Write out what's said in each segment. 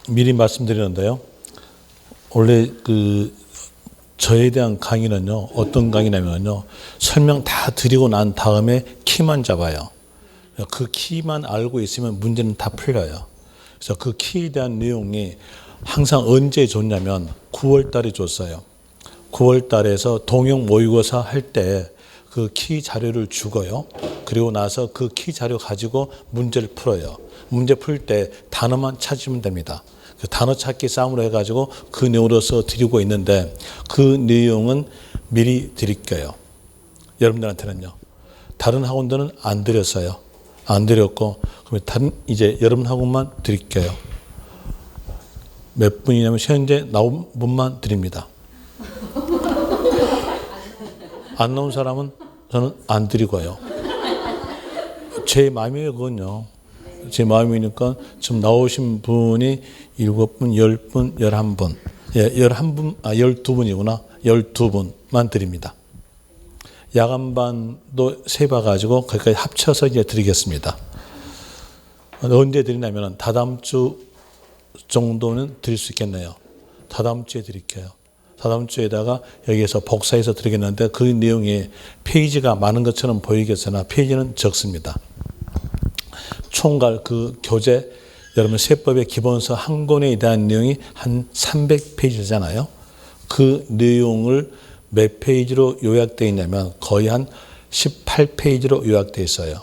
미리 말씀드리는데요. 원래 저에 대한 강의는요, 어떤 강의냐면요, 설명 다 드리고 난 다음에 키만 잡아요. 그 키만 알고 있으면 문제는 다 풀려요. 그래서 그 키에 대한 내용이 항상 언제 줬냐면 9월 달에 줬어요. 9월 달에서 동영 모의고사 할 때 그 키 자료를 주고요. 그리고 나서 그 키 자료 가지고 문제를 풀어요. 문제 풀 때 단어만 찾으면 됩니다. 그 단어 찾기 싸움으로 해가지고 그 내용으로서 드리고 있는데 그 내용은 미리 드릴게요. 여러분들한테는요. 다른 학원들은 안 드렸어요. 안 드렸고 그럼 이제 여러분 학원만 드릴게요. 몇 분이냐면 현재 나온 분만 드립니다. 안 나온 사람은 저는 안 드리고요. 제 마음이에요, 그건요. 제 마음이니까 지금 나오신 분이 7분, 10분, 11분. 예, 12분이구나. 12분만 드립니다. 야간반도 세봐가지고 거기까지 합쳐서 이제 드리겠습니다. 언제 드리냐면 다다음 주 정도는 드릴 수 있겠네요. 다다음 주에 드릴게요. 다다음 주에다가 여기에서 복사해서 드리겠는데 그 내용이 페이지가 많은 것처럼 보이겠으나 페이지는 적습니다. 총괄 그 교재 여러분 세법의 기본서 한 권에 대한 내용이 한 300페이지잖아요. 그 내용을 몇 페이지로 요약되어 있냐면 거의 한 18페이지로 요약되어 있어요.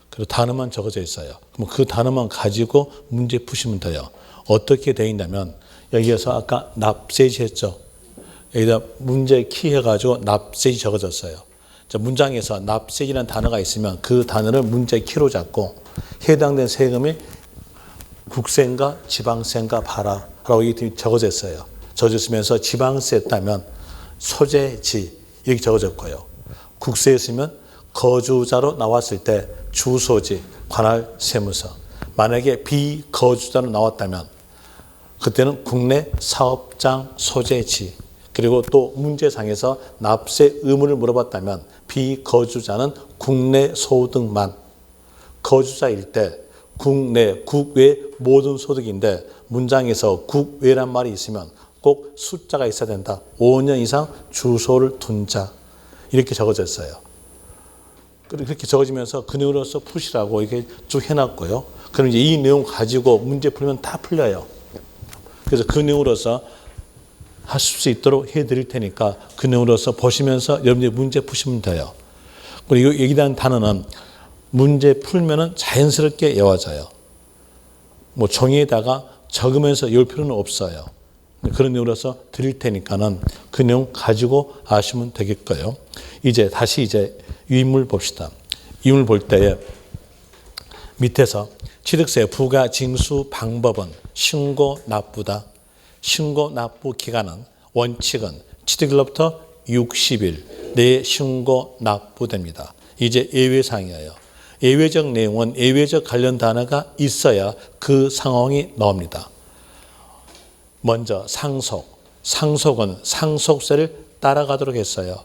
그리고 단어만 적어져 있어요. 그럼 그 단어만 가지고 문제 푸시면 돼요. 어떻게 되어 있냐면 여기에서 아까 납세지 했죠. 여기다 문제 키 해가지고 납세지 적어졌어요. 문장에서 납세지라는 단어가 있으면 그 단어를 문제 키로 잡고 해당된 세금이 국세인가 지방세인가 봐라라고 이렇게 적어졌어요. 적어졌으면서 지방세 했다면 소재지 이렇게 적어졌고요. 국세였으면 거주자로 나왔을 때 주소지, 관할 세무서. 만약에 비거주자로 나왔다면 그때는 국내 사업장 소재지. 그리고 또 문제상에서 납세 의무를 물어봤다면 비거주자는 국내 소득만, 거주자일 때 국내, 국외 모든 소득인데 문장에서 국외란 말이 있으면 꼭 숫자가 있어야 된다. 5년 이상 주소를 둔 자. 이렇게 적어졌어요. 그렇게 적어지면서 그 내용으로서 푸시라고 이렇게 쭉 해놨고요. 그럼 이제 이 내용 가지고 문제 풀면 다 풀려요. 그래서 그 내용으로서 하실 수 있도록 해드릴 테니까 그 내용으로서 보시면서 여러분들이 문제 푸시면 돼요. 그리고 여기에 대한 단어는 문제 풀면은 자연스럽게 외워져요. 뭐 종이에다가 적으면서 외울 필요는 없어요. 그런 내용으로서 드릴 테니까는 그 내용 가지고 아시면 되겠고요. 이제 다시 유인물 봅시다. 유인물 볼 때에 밑에서 취득세 부과 징수 방법은 신고 납부다. 신고 납부 기간은 원칙은 취득일로부터 60일 내에 신고 납부됩니다. 이제 예외사항이에요. 예외적 내용은 예외적 관련 단어가 있어야 그 상황이 나옵니다. 먼저 상속. 상속은 상속세를 따라가도록 했어요.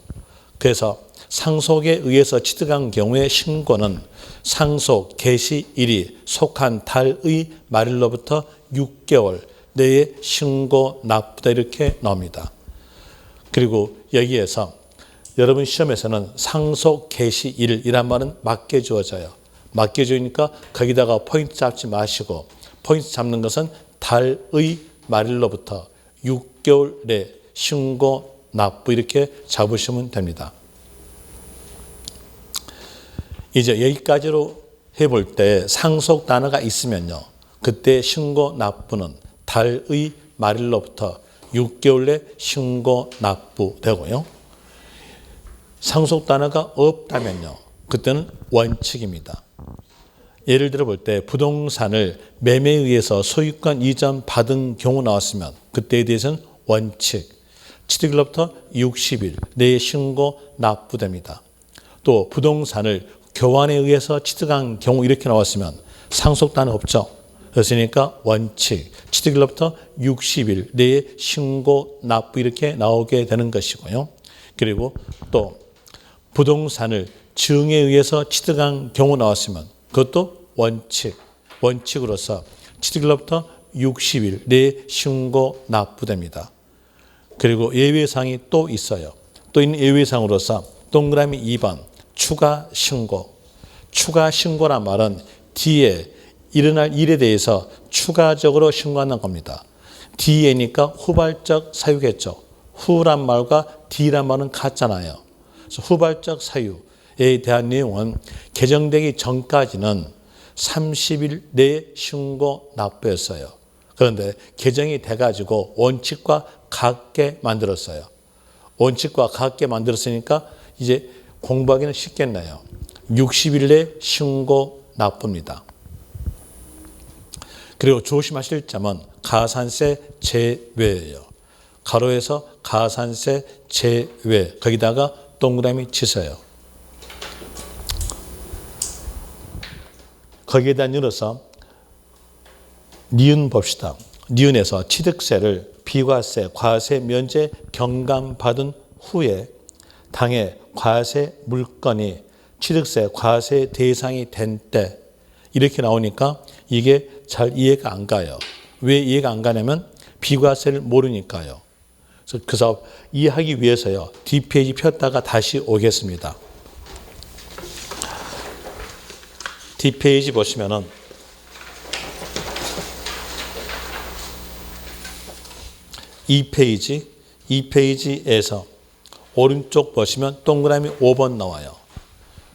그래서 상속에 의해서 취득한 경우의 신고는 상속 개시일이 속한 달의 말일로부터 6개월 내에 신고 납부다 이렇게 나옵니다. 그리고 여기에서 여러분 시험에서는 상속 개시일이란 말은 맞게 주어져요. 맞게 주니까 거기다가 포인트 잡지 마시고 포인트 잡는 것은 달의 말일로부터 6개월 내 신고 납부 이렇게 잡으시면 됩니다. 이제 여기까지로 해볼 때 상속 단어가 있으면요. 그때 신고 납부는 달의 말일로부터 6개월 내 신고 납부되고요. 상속 단어가 없다면요. 그때는 원칙입니다. 예를 들어 볼 때 부동산을 매매에 의해서 소유권 이전 받은 경우 나왔으면 그때에 대해서는 원칙. 취득일로부터 60일 내에 신고 납부됩니다. 또 부동산을 교환에 의해서 취득한 경우 이렇게 나왔으면 상속 단어 없죠. 그렇으니까 원칙, 취득일로부터 60일 내에 신고 납부 이렇게 나오게 되는 것이고요. 그리고 또 부동산을 증에 의해서 취득한 경우 나왔으면 그것도 원칙, 원칙으로서 취득일로부터 60일 내에 신고 납부됩니다. 그리고 예외사항이 또 있어요. 또 있는 예외사항으로서 동그라미 2번 추가 신고. 추가 신고란 말은 뒤에 일어날 일에 대해서 추가적으로 신고하는 겁니다. 뒤에니까 후발적 사유겠죠. 후란 말과 뒤란 말은 같잖아요. 그래서 후발적 사유에 대한 내용은 개정되기 전까지는 30일 내에 신고 납부였어요. 그런데 개정이 돼가지고 원칙과 같게 만들었어요. 원칙과 같게 만들었으니까 이제 공부하기는 쉽겠네요. 60일 내에 신고 납부입니다. 그리고 조심하실 점은 가산세 제외예요. 가로에서 가산세 제외, 거기다가 동그라미 치세요. 거기에다 눌러서 니은 봅시다. 니은에서 취득세를 비과세, 과세 면제 경감받은 후에 당해 과세 물건이 취득세, 과세 대상이 된 때 이렇게 나오니까 이게 잘 이해가 안 가요. 왜 이해가 안 가냐면 비과세를 모르니까요. 그래서 이해하기 위해서요. 뒷페이지 폈다가 다시 오겠습니다. 뒷페이지 보시면은 이 페이지에서 오른쪽 보시면 동그라미 5번 나와요.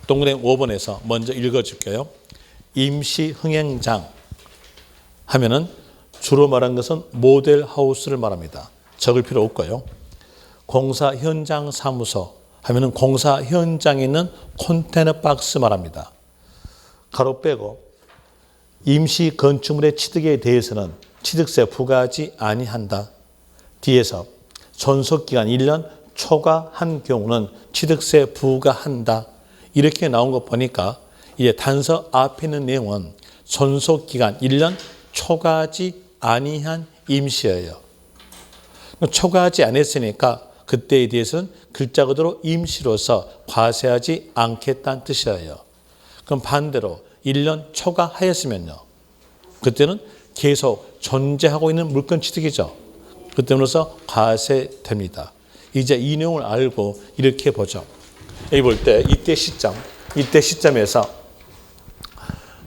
동그라미 5번에서 먼저 읽어줄게요. 임시 흥행장 하면은 주로 말한 것은 모델 하우스를 말합니다. 적을 필요 없고요. 공사 현장 사무소 하면은 공사 현장에 있는 컨테이너 박스 말합니다. 가로 빼고 임시 건축물의 취득에 대해서는 취득세 부과하지 아니한다. 뒤에서 존속기간 1년 초과한 경우는 취득세 부과한다. 이렇게 나온 거 보니까 이제 단서 앞에 있는 내용은 존속기간 1년 초과하지 아니한 임시예요. 초과하지 않았으니까 그때에 대해서는 글자 그대로 임시로서 과세하지 않겠다는 뜻이에요. 그럼 반대로 1년 초과하였으면요. 그때는 계속 존재하고 있는 물건 취득이죠. 그때로서 과세됩니다. 이제 이 내용을 알고 이렇게 보죠. 여기 볼 때 이때 시점에서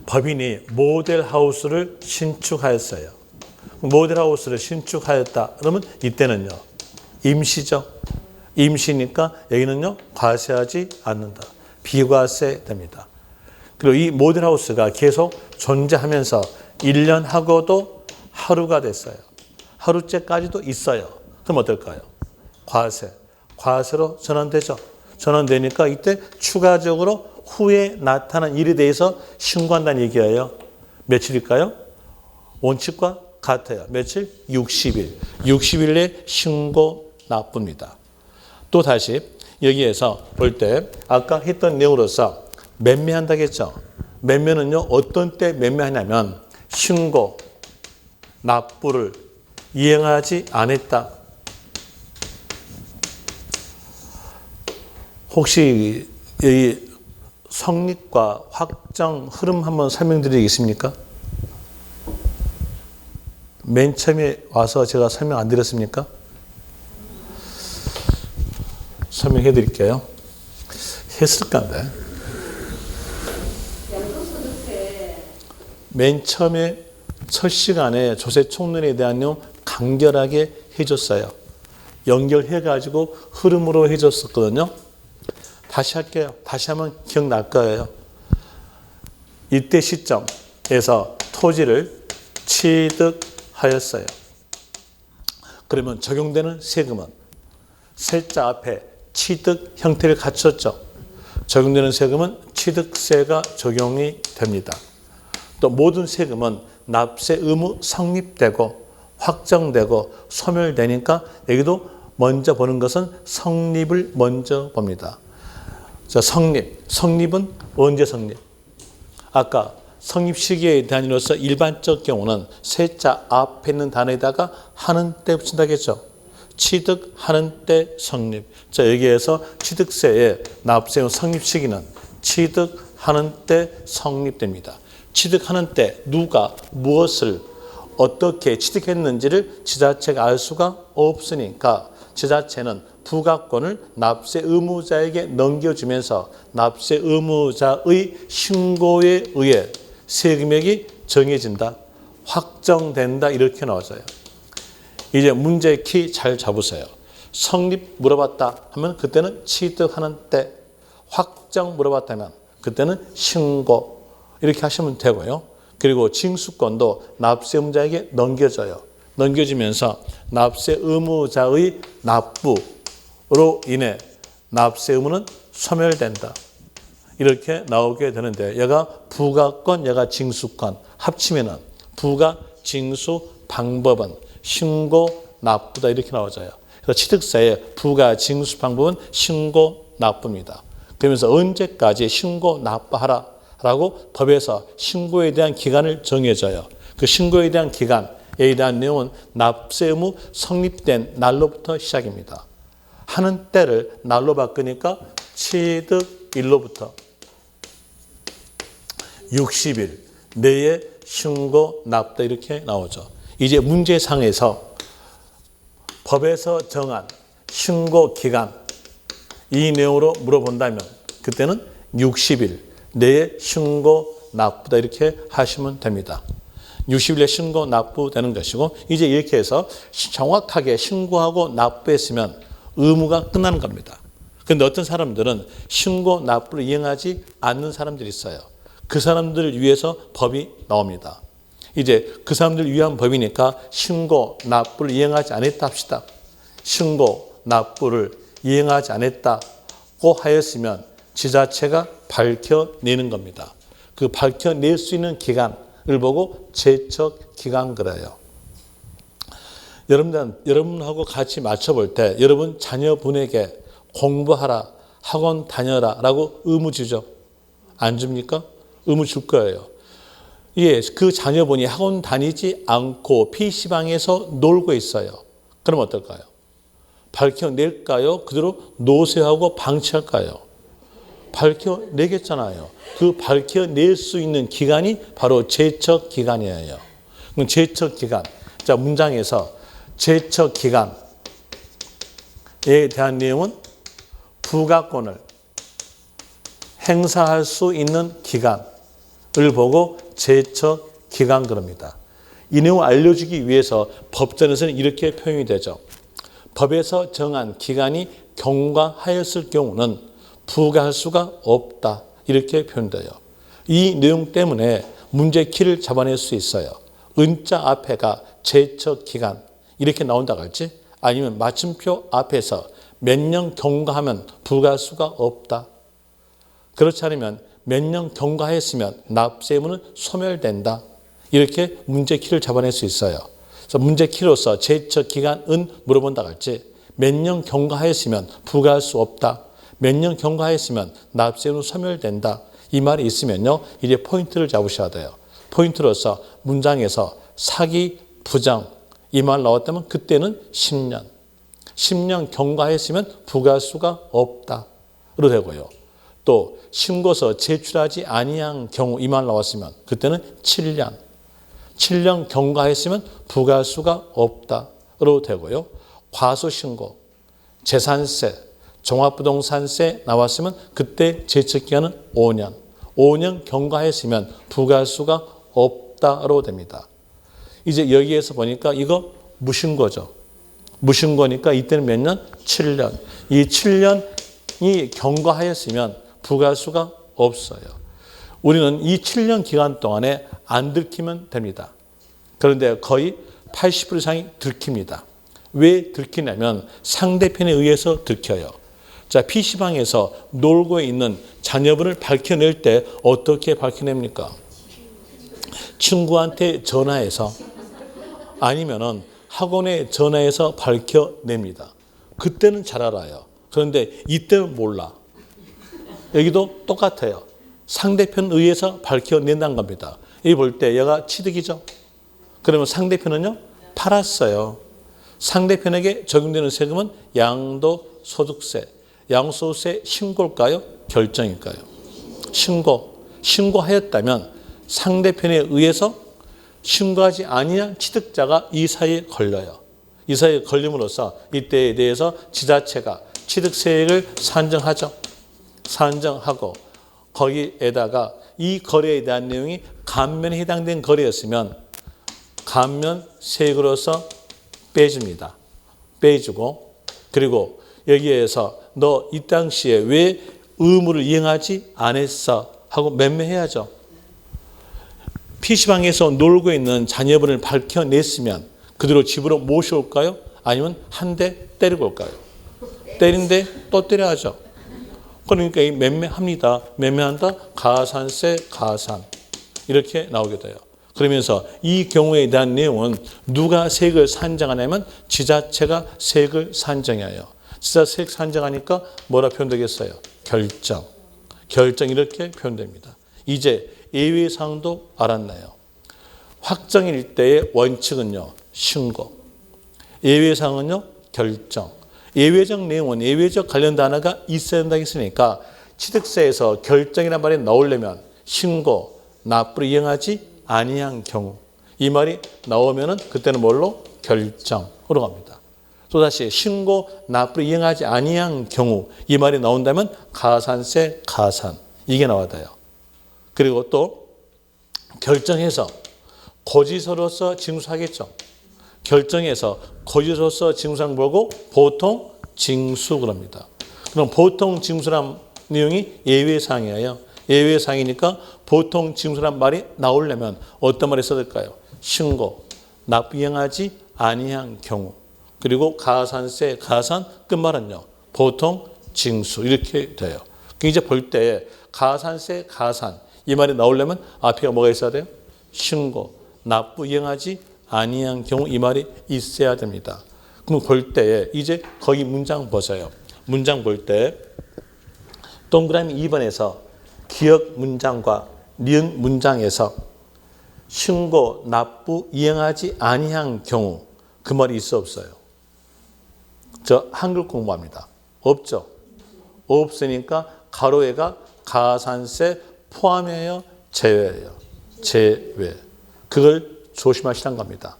법인이 모델하우스를 신축하였어요. 모델하우스를 신축하였다. 그러면 이때는요. 임시죠. 임시니까 여기는요. 과세하지 않는다. 비과세 됩니다. 그리고 이 모델하우스가 계속 존재하면서 1년 하고도 하루가 됐어요. 하루째까지도 있어요. 그럼 어떨까요? 과세로 전환되죠. 전환되니까 이때 추가적으로 후에 나타난 일에 대해서 신고한다는 얘기예요. 며칠일까요? 원칙과 같아요. 며칠? 60일. 60일 내에 신고 납부입니다. 또 다시 여기에서 볼 때 아까 했던 내용으로서 매매한다겠죠. 매매는요. 어떤 때 매매하냐면 신고, 납부를 이행하지 않았다. 혹시 이 성립과 확정 흐름 한번 설명드리겠습니까? 맨 처음에 와서 제가 설명 안 드렸습니까? 설명해 드릴게요. 했을 건데. 맨 처음에 첫 시간에 조세 총론에 대한 내용 간결하게 해줬어요. 연결해가지고 흐름으로 해줬었거든요. 다시 할게요. 다시 하면 기억날 거예요. 이때 시점에서 토지를 취득하였어요. 그러면 적용되는 세금은 세자 앞에 취득 형태를 갖췄죠. 적용되는 세금은 취득세가 적용이 됩니다. 또 모든 세금은 납세 의무 성립되고 확정되고 소멸되니까 여기도 먼저 보는 것은 성립을 먼저 봅니다. 자, 성립은 언제 성립? 아까 성립 시기의 단위로서 일반적 경우는 세자 앞에 있는 단어에다가 하는 때 붙인다겠죠. 취득하는 때 성립. 자, 여기에서 취득세의 납세 성립 시기는 취득하는 때 성립됩니다. 취득하는 때 누가 무엇을 어떻게 취득했는지를 지자체가 알 수가 없으니까 지자체는 부가권을 납세 의무자에게 넘겨주면서 납세 의무자의 신고에 의해 세금액이 정해진다, 확정된다 이렇게 나와져요. 이제 문제 키 잘 잡으세요. 성립 물어봤다 하면 그때는 취득하는 때, 확정 물어봤다면 그때는 신고 이렇게 하시면 되고요. 그리고 징수권도 납세 의무자에게 넘겨져요. 넘겨지면서 납세 의무자의 납부로 인해 납세 의무는 소멸된다. 이렇게 나오게 되는데 얘가 부가권, 얘가 징수권 합치면은 부가, 징수, 방법은 신고, 납부다 이렇게 나와져요. 그래서 취득세의 부가, 징수, 방법은 신고, 납부입니다. 그러면서 언제까지 신고, 납부하라라고 법에서 신고에 대한 기간을 정해줘요. 그 신고에 대한 기간에 대한 내용은 납세 의무 성립된 날로부터 시작입니다. 하는 때를 날로 바꾸니까 취득일로부터 60일 내에 신고, 납부다 이렇게 나오죠. 이제 문제상에서 법에서 정한 신고 기간 이 내용으로 물어본다면 그때는 60일 내에 신고, 납부다 이렇게 하시면 됩니다. 60일에 신고, 납부되는 것이고 이제 이렇게 해서 정확하게 신고하고 납부했으면 의무가 끝나는 겁니다. 그런데 어떤 사람들은 신고, 납부를 이행하지 않는 사람들이 있어요. 그 사람들을 위해서 법이 나옵니다. 이제 그 사람들을 위한 법이니까 신고, 납부를 이행하지 않았다 합시다. 신고, 납부를 이행하지 않았다고 하였으면 지자체가 밝혀내는 겁니다. 그 밝혀낼 수 있는 기간을 보고 제척기간 그래요. 여러분하고 같이 맞춰볼 때 여러분 자녀분에게 공부하라, 학원 다녀라 라고 의무 주죠. 안 줍니까? 의무 줄 거예요. 예, 그 자녀분이 학원 다니지 않고 PC방에서 놀고 있어요. 그럼 어떨까요? 밝혀낼까요? 그대로 노쇠하고 방치할까요? 밝혀내겠잖아요. 그 밝혀낼 수 있는 기간이 바로 제척기간이에요. 그럼 제척기간. 자, 문장에서 제척기간에 대한 내용은 부가권을 행사할 수 있는 기간을 보고 제척기간 그럽니다. 이 내용을 알려주기 위해서 법전에서는 이렇게 표현이 되죠. 법에서 정한 기간이 경과하였을 경우는 부과할 수가 없다. 이렇게 표현돼요. 이 내용 때문에 문제 키를 잡아낼 수 있어요. 은자 앞에가 제척기간 이렇게 나온다고 할지 아니면 마침표 앞에서 몇 년 경과하면 부과할 수가 없다. 그렇지 않으면 몇 년 경과했으면 납세 의무는 소멸된다. 이렇게 문제 키를 잡아낼 수 있어요. 그래서 문제 키로서 제척기간은 물어본다고 할지 몇 년 경과했으면 부과할 수 없다. 몇 년 경과했으면 납세 의무는 소멸된다. 이 말이 있으면요. 이제 포인트를 잡으셔야 돼요. 포인트로서 문장에서 사기, 부정 이 말 나왔다면 그때는 10년. 10년 경과했으면 부과할 수가 없다로 되고요. 또 신고서 제출하지 아니한 경우 이 말 나왔으면 그때는 7년. 7년 경과했으면 부과할 수가 없다로 되고요. 과소신고, 재산세, 종합부동산세 나왔으면 그때 제척기간은 5년. 5년 경과했으면 부과할 수가 없다로 됩니다. 이제 여기에서 보니까 이거 무신고죠. 무신고니까 이때는 몇 년? 7년. 이 7년이 경과하였으면 부과할 수가 없어요. 우리는 이 7년 기간 동안에 안 들키면 됩니다. 그런데 거의 80% 이상이 들킵니다. 왜 들키냐면 상대편에 의해서 들켜요. 자, PC방에서 놀고 있는 자녀분을 밝혀낼 때 어떻게 밝혀냅니까? 친구한테 전화해서 아니면은 학원에 전화해서 밝혀냅니다. 그때는 잘 알아요. 그런데 이때는 몰라. 여기도 똑같아요. 상대편 의해서 밝혀낸다는 겁니다. 이 볼 때 얘가 취득이죠. 그러면 상대편은요? 팔았어요. 상대편에게 적용되는 세금은 양도소득세. 양도소득세 신고일까요? 결정일까요? 신고. 신고하였다면 상대편에 의해서 신고하지 아니한 취득자가 이 사이에 걸려요. 이 사이에 걸림으로써 이때에 대해서 지자체가 취득세액을 산정하죠. 산정하고 거기에다가 이 거래에 대한 내용이 감면에 해당된 거래였으면 감면세액으로서 빼줍니다. 빼주고 그리고 여기에서 너 이 당시에 왜 의무를 이행하지 않았어 하고 맴매해야죠. PC방에서 놀고 있는 자녀분을 밝혀냈으면 그대로 집으로 모셔올까요? 아니면 한 대 때리고 올까요? 때린데 또 때려야죠. 그러니까 이 맴매합니다. 맴매한다. 가산세 가산 이렇게 나오게 돼요. 그러면서 이 경우에 대한 내용은 누가 세액을 산정하냐면 지자체가 세액을 산정해요. 지자세액 산정하니까 뭐라 표현되겠어요? 결정. 결정 이렇게 표현됩니다. 이제 예외사항도 알았나요? 확정일 때의 원칙은요. 신고. 예외사항은요. 결정. 예외적 내용은 예외적 관련 단어가 있어야 된다고 했으니까 취득세에서 결정이라는 말이 나오려면 신고, 납부를 이행하지 아니한 경우 이 말이 나오면은 그때는 뭘로? 결정으로 갑니다. 또다시 신고, 납부를 이행하지 아니한 경우 이 말이 나온다면 가산세, 가산 이게 나와야 돼요. 그리고 또 결정해서 고지서로서 징수하겠죠. 결정해서 고지서로서 징수한 보고 보통 징수 그럽니다. 그럼 보통 징수란 내용이 예외사항이에요. 예외사항이니까 보통 징수란 말이 나오려면 어떤 말이 써야 될까요? 신고, 납부 이행하지 아니한 경우 그리고 가산세, 가산 끝말은요. 보통 징수 이렇게 돼요. 이제 볼 때 가산세, 가산 이 말이 나오려면 앞에 뭐가 있어야 돼요? 신고, 납부 이행하지 아니한 경우 이 말이 있어야 됩니다. 그럼 볼 때 이제 거기 문장 보세요. 문장 볼 때 동그라미 2번에서 기역 문장과 니은 문장에서 신고, 납부 이행하지 아니한 경우 그 말이 있어 없어요? 저 한글 공부합니다. 없죠? 없으니까 가로에가 가산세 포함이에요? 제외예요? 제외. 그걸 조심하시란 겁니다.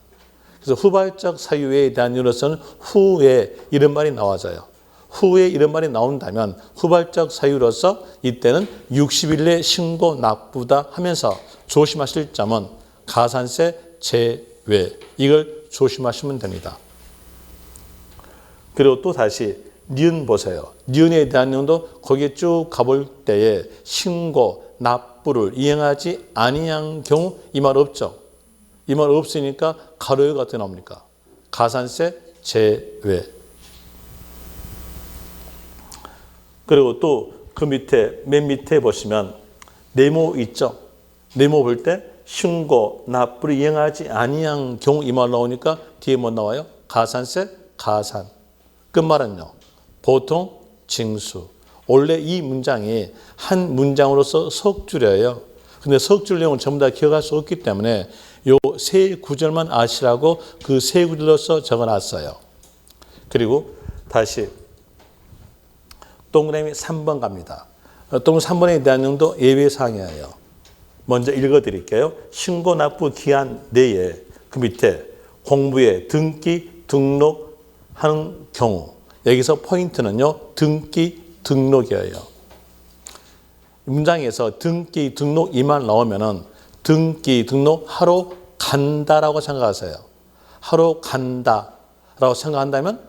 그래서 후발적 사유에 대한 이유로서는 후에 이런 말이 나와져요. 후에 이런 말이 나온다면 후발적 사유로서 이때는 60일 내 신고 납부다 하면서 조심하실 점은 가산세 제외 이걸 조심하시면 됩니다. 그리고 또 다시 니은 보세요. 니은에 대한 내용도 거기에 쭉 가볼 때에 신고 납부를 이행하지 아니한 경우 이 말 없죠. 이 말 없으니까 가로가 어떻게 나옵니까? 가산세 제외. 그리고 또 그 밑에 맨 밑에 보시면 네모 있죠. 네모 볼 때 신고 납부를 이행하지 아니한 경우 이 말 나오니까 뒤에 뭐 나와요? 가산세 가산. 끝말은요. 보통 징수. 원래 이 문장이 한 문장으로서 석줄이에요. 근데 석줄 내용은 전부 다 기억할 수 없기 때문에 요 세 구절만 아시라고 그 세 구절로서 적어놨어요. 그리고 다시 동그라미 3번 갑니다. 동그라미 3번에 대한 내용도 예외사항이에요. 먼저 읽어드릴게요. 신고 납부 기한 내에 그 밑에 공부에 등기 등록하는 경우 여기서 포인트는요. 등기 등록이에요. 문장에서 등기 등록 이 말 나오면은 등기 등록 하러 간다라고 생각하세요. 하러 간다라고 생각한다면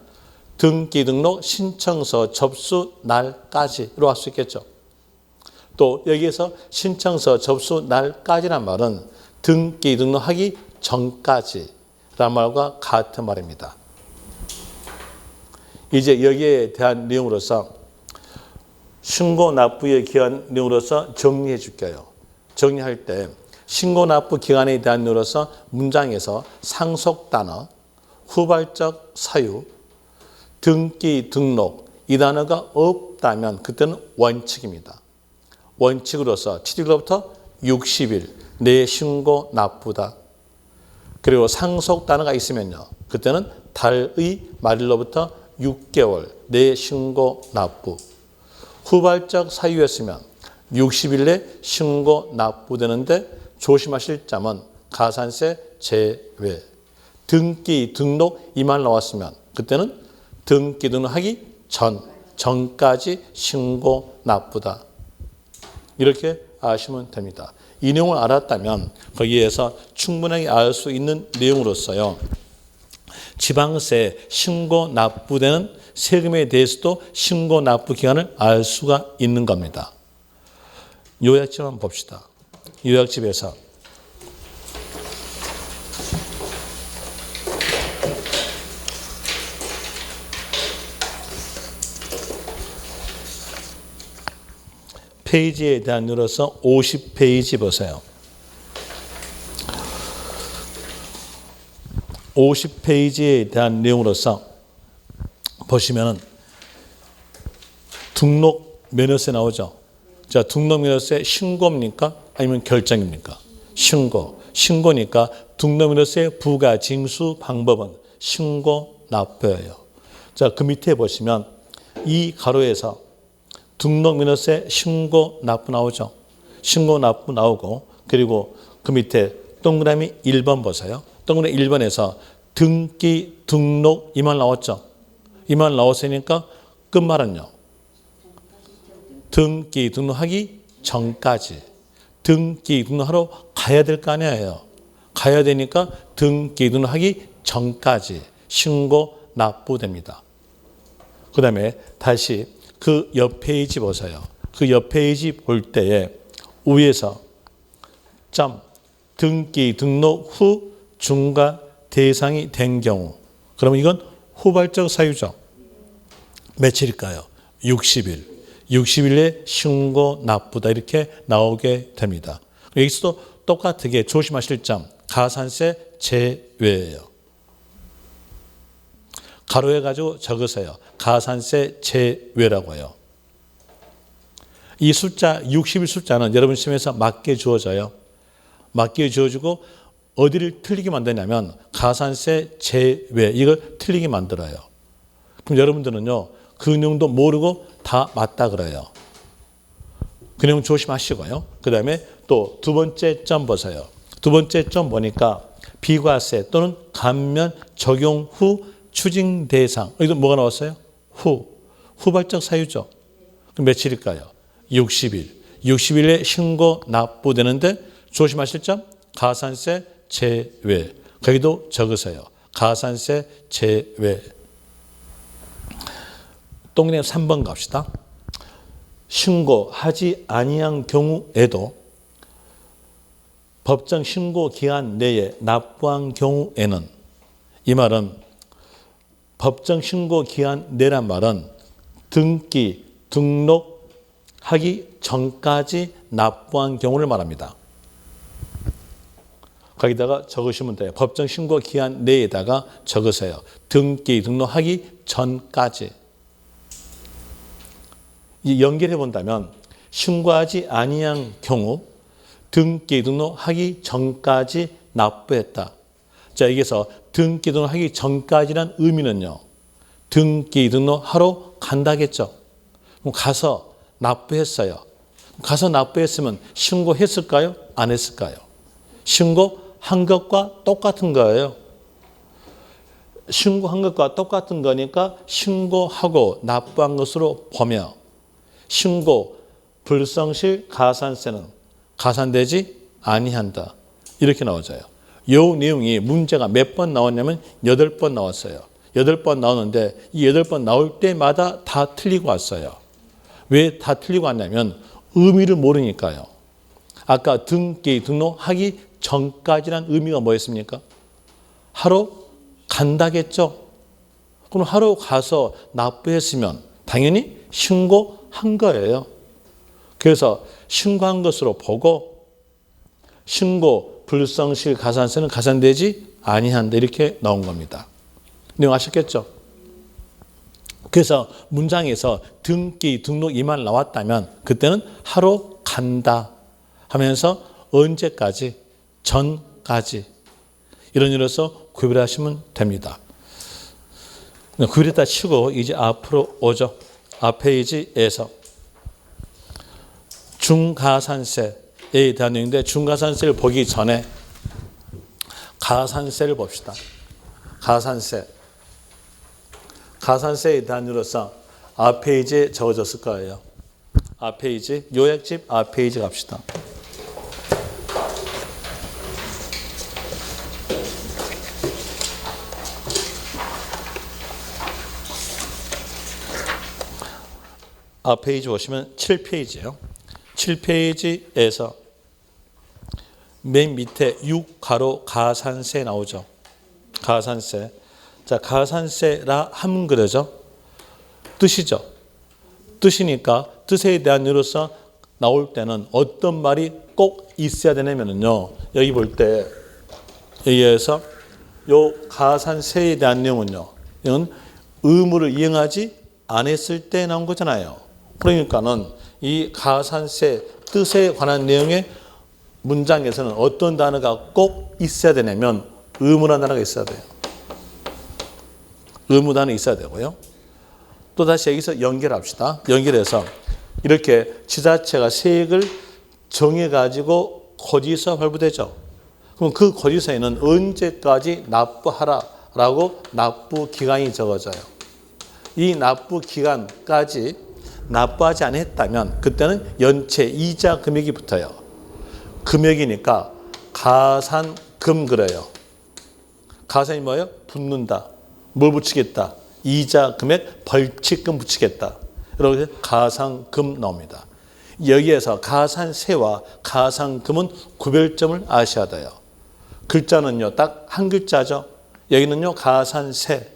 등기 등록 신청서 접수 날까지로 할 수 있겠죠. 또 여기에서 신청서 접수 날까지란 말은 등기 등록하기 전까지란 말과 같은 말입니다. 이제 여기에 대한 내용으로서 신고 납부에 기한 내용으로서 정리해 줄게요. 정리할 때 신고 납부 기간에 대한 내용으로서 문장에서 상속 단어, 후발적 사유, 등기 등록 이 단어가 없다면 그때는 원칙입니다. 원칙으로서 취득으로부터 60일 내 신고 납부다. 그리고 상속 단어가 있으면요. 그때는 달의 말일로부터 6개월 내 신고 납부. 후발적 사유였으면 60일 내 신고 납부되는데 조심하실 점은 가산세 제외. 등기, 등록 이 말 나왔으면 그때는 등기 등록하기 전까지 신고 납부다. 이렇게 아시면 됩니다. 이 내용을 알았다면 거기에서 충분하게 알 수 있는 내용으로서요. 지방세 신고 납부되는 세금에 대해서도 신고 납부 기간을 알 수가 있는 겁니다. 요약집 한번 봅시다. 요약집에서 페이지에 대한 눌러서 50페이지 보세요. 50페이지에 대한 내용으로서 보시면은 등록 면허세 나오죠. 자, 등록 면허세 신고입니까? 아니면 결정입니까? 신고니까 등록 면허세 부과 징수 방법은 신고 납부예요. 자, 그 밑에 보시면 이 가로에서 등록 면허세 신고 납부 나오죠. 신고 납부 나오고 그리고 그 밑에 동그라미 1번 보세요. 동그라미 1번에서 등기 등록 이 말 나왔죠. 이 말 나왔으니까 끝말은요. 등기 등록하기 전까지 등기 등록하러 가야 될 거 아니에요. 가야 되니까 등기 등록하기 전까지 신고 납부됩니다. 그 다음에 다시 그 옆 페이지 보세요. 그 옆 페이지 볼 때에 위에서 등기 등록 후 중과 대상이 된 경우 그러면 이건 후발적 사유죠. 며칠일까요? 60일. 60일에 신고 납부다 이렇게 나오게 됩니다. 여기서도 똑같게 조심하실 점 가산세 제외예요. 가로해 가지고 적으세요. 가산세 제외라고 해요. 이 숫자 60일 숫자는 여러분 시험에서 맞게 주어져요. 맞게 주어지고 어디를 틀리게 만드냐면 가산세 제외 이걸 틀리게 만들어요. 그럼 여러분들은요. 그 내용도 모르고 다 맞다 그래요. 그 내용 조심하시고요. 그 다음에 또 두 번째 점 보세요. 두 번째 점 보니까 비과세 또는 감면 적용 후 추징 대상. 여기도 뭐가 나왔어요? 후발적 사유죠. 그럼 며칠일까요? 60일. 60일에 신고 납부되는데 조심하실 점 가산세 제외. 거기도 적으세요. 가산세 제외. 동그라미 3번 갑시다. 신고하지 아니한 경우에도 법정 신고 기한 내에 납부한 경우에는 이 말은 법정 신고 기한 내란 말은 등기, 등록하기 전까지 납부한 경우를 말합니다. 거기다가 적으시면 돼요. 법정 신고 기한 내에다가 적으세요. 등기, 등록하기 전까지. 연결해 본다면 신고하지 아니한 경우 등기, 등록하기 전까지 납부했다. 자, 여기서 등기 등록하기 전까지란 의미는요. 등기 등록하러 간다겠죠. 그럼 가서 납부했어요. 가서 납부했으면 신고했을까요? 안 했을까요? 신고한 것과 똑같은 거예요. 신고한 것과 똑같은 거니까 신고하고 납부한 것으로 보며 신고 불성실 가산세는 가산되지 아니한다. 이렇게 나오져요. 이 내용이 문제가 몇 번 나왔냐면 8번 나왔어요. 8번 나오는데 이 8번 나올 때마다 다 틀리고 왔어요. 왜 다 틀리고 왔냐면 의미를 모르니까요. 아까 등기 등록하기 전까지란 의미가 뭐였습니까? 하러 간다겠죠. 그럼 하러 가서 납부했으면 당연히 신고한 거예요. 그래서 신고한 것으로 보고 신고 불성실 가산세는 가산되지 아니한다 이렇게 나온 겁니다. 내용 아셨겠죠? 그래서 문장에서 등기, 등록 이 말 나왔다면 그때는 하러 간다 하면서 언제까지? 전까지. 이런 일로서 구별하시면 됩니다. 구별했다 치고 이제 앞으로 오죠. 앞 페이지에서 중가산세에 대한 내용인데 중가산세를 보기 전에 가산세를 봅시다. 가산세. 가산세에 대한 이유로서 앞페이지에 적어졌을 거예요. 앞페이지, 요약집 앞페이지 갑시다. 앞페이지 보시면 7페이지예요. 7페이지에서 맨 밑에 6가로 가산세 나오죠. 가산세. 자, 가산세라 하면 그러죠. 뜻이죠. 뜻이니까 뜻에 대한 이유로서 나올 때는 어떤 말이 꼭 있어야 되냐면요. 여기 볼 때 여기에서 요 가산세에 대한 내용은요. 이건 의무를 이행하지 않았을 때 나온 거잖아요. 그러니까는 이 가산세 뜻에 관한 내용의 문장에서는 어떤 단어가 꼭 있어야 되냐면 의무라는 단어가 있어야 돼요. 의무 단어 있어야 되고요. 또 다시 여기서 연결합시다. 연결해서 이렇게 지자체가 세액을 정해가지고 고지서 발부되죠. 그럼 그 고지서에는 언제까지 납부하라라고 납부 기간이 적어져요. 이 납부 기간까지 납부하지 않았다면 그때는 연체 이자 금액이 붙어요. 금액이니까 가산금 그래요. 가산이 뭐예요? 붙는다. 뭘 붙이겠다? 이자 금액 벌칙금 붙이겠다. 이렇게 가산금 나옵니다. 여기에서 가산세와 가산금은 구별점을 아셔야 돼요. 글자는요, 딱 한 글자죠. 여기는요, 가산세.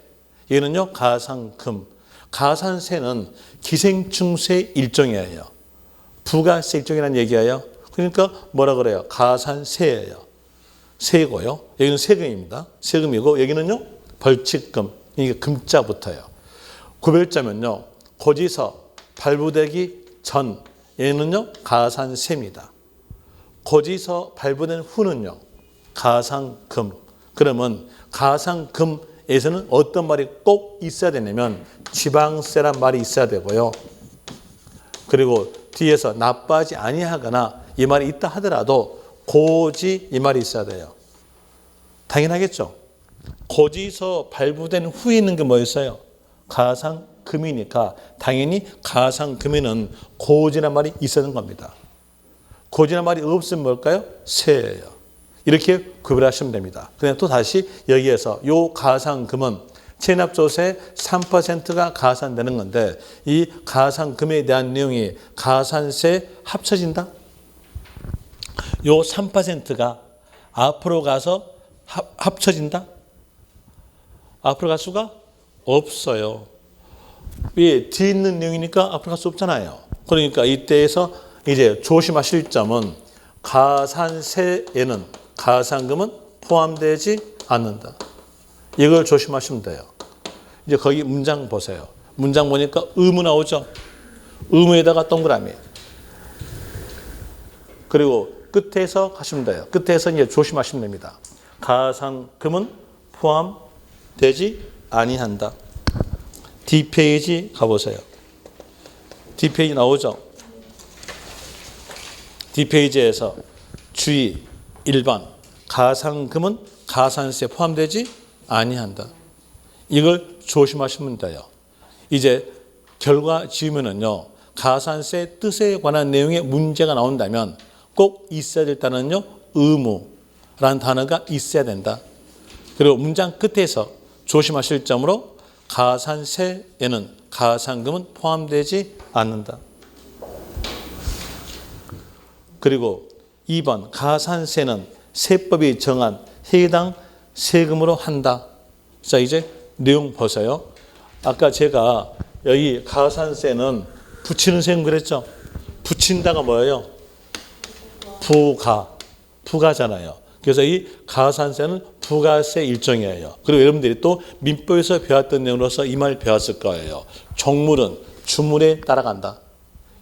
여기는요, 가산금. 가산세는 기생충세 일종이에요. 부가세 일종이라는 얘기예요. 그러니까 뭐라 그래요? 가산세예요. 세고요. 여기는 세금입니다. 세금이고 여기는요, 벌칙금. 이게 금자 붙어요. 구별자면요, 고지서 발부되기 전 얘는요, 가산세입니다. 고지서 발부된 후는요, 가산금. 그러면 가산금에서는 어떤 말이 꼭 있어야 되냐면 지방세란 말이 있어야 되고요. 그리고 뒤에서 납부하지 아니하거나 이 말이 있다 하더라도 고지 이 말이 있어야 돼요. 당연하겠죠. 고지서 발부된 후에 있는 게 뭐였어요? 가산금이니까 당연히 가산금에는 고지란 말이 있어야 하는 겁니다. 고지란 말이 없으면 뭘까요? 세예요. 이렇게 구별하시면 됩니다. 그냥 또 다시 여기에서 요 가산금은 체납조세 3%가 가산되는 건데 이 가산금에 대한 내용이 가산세 합쳐진다? 요 3%가 앞으로 가서 합쳐진다? 앞으로 갈 수가 없어요. 왜? 뒤에 있는 내용이니까 앞으로 갈 수 없잖아요. 그러니까 이때에서 이제 조심하실 점은 가산세에는 가산금은 포함되지 않는다. 이걸 조심하시면 돼요. 이제 거기 문장 보세요. 문장 보니까 의무 나오죠. 의무에다가 동그라미. 그리고 끝에서 가시면 돼요. 끝에서 이제 조심하시면 됩니다. 가산금은 포함되지 아니한다. D페이지 가보세요. D페이지 나오죠. D페이지에서 주의 1번 가산금은 가산세에 포함되지 아니한다. 이걸 조심하시면 돼요. 이제 결과 지으면은요, 가산세 뜻에 관한 내용의 문제가 나온다면 꼭 있어야 될 단어는요, 의무라는 단어가 있어야 된다. 그리고 문장 끝에서 조심하실 점으로 가산세에는 가산금은 포함되지 않는다. 그리고 2번 가산세는 세법이 정한 해당 세금으로 한다. 자, 이제 내용 보세요. 아까 제가 여기 가산세는 붙이는 세금 그랬죠? 붙인다가 뭐예요? 부가잖아요. 그래서 이 가산세는 부가세 일종이에요. 그리고 여러분들이 또 민법에서 배웠던 내용으로서 이 말 배웠을 거예요. 종물은 주물에 따라간다.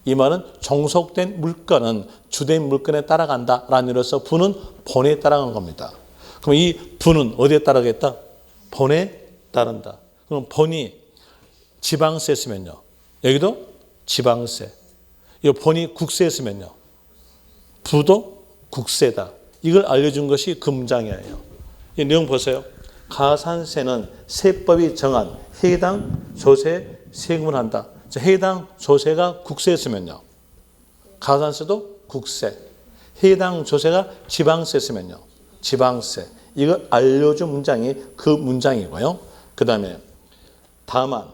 이 말은 종속된 물건은 주된 물건에 따라간다라는 의미로서 부는 본에 따라가는 겁니다. 그럼 이 부는 어디에 따라가겠다? 본에 따른다. 그럼 본이 지방세였으면요. 여기도 지방세. 이 본이 국세였으면요. 부도 국세다. 이걸 알려준 것이 그 문장이에요. 이 내용 보세요. 가산세는 세법이 정한 해당 조세에 세금을 한다. 해당 조세가 국세였으면요. 가산세도 국세. 해당 조세가 지방세였으면요. 지방세. 이걸 알려준 문장이 그 문장이고요. 그 다음에 다만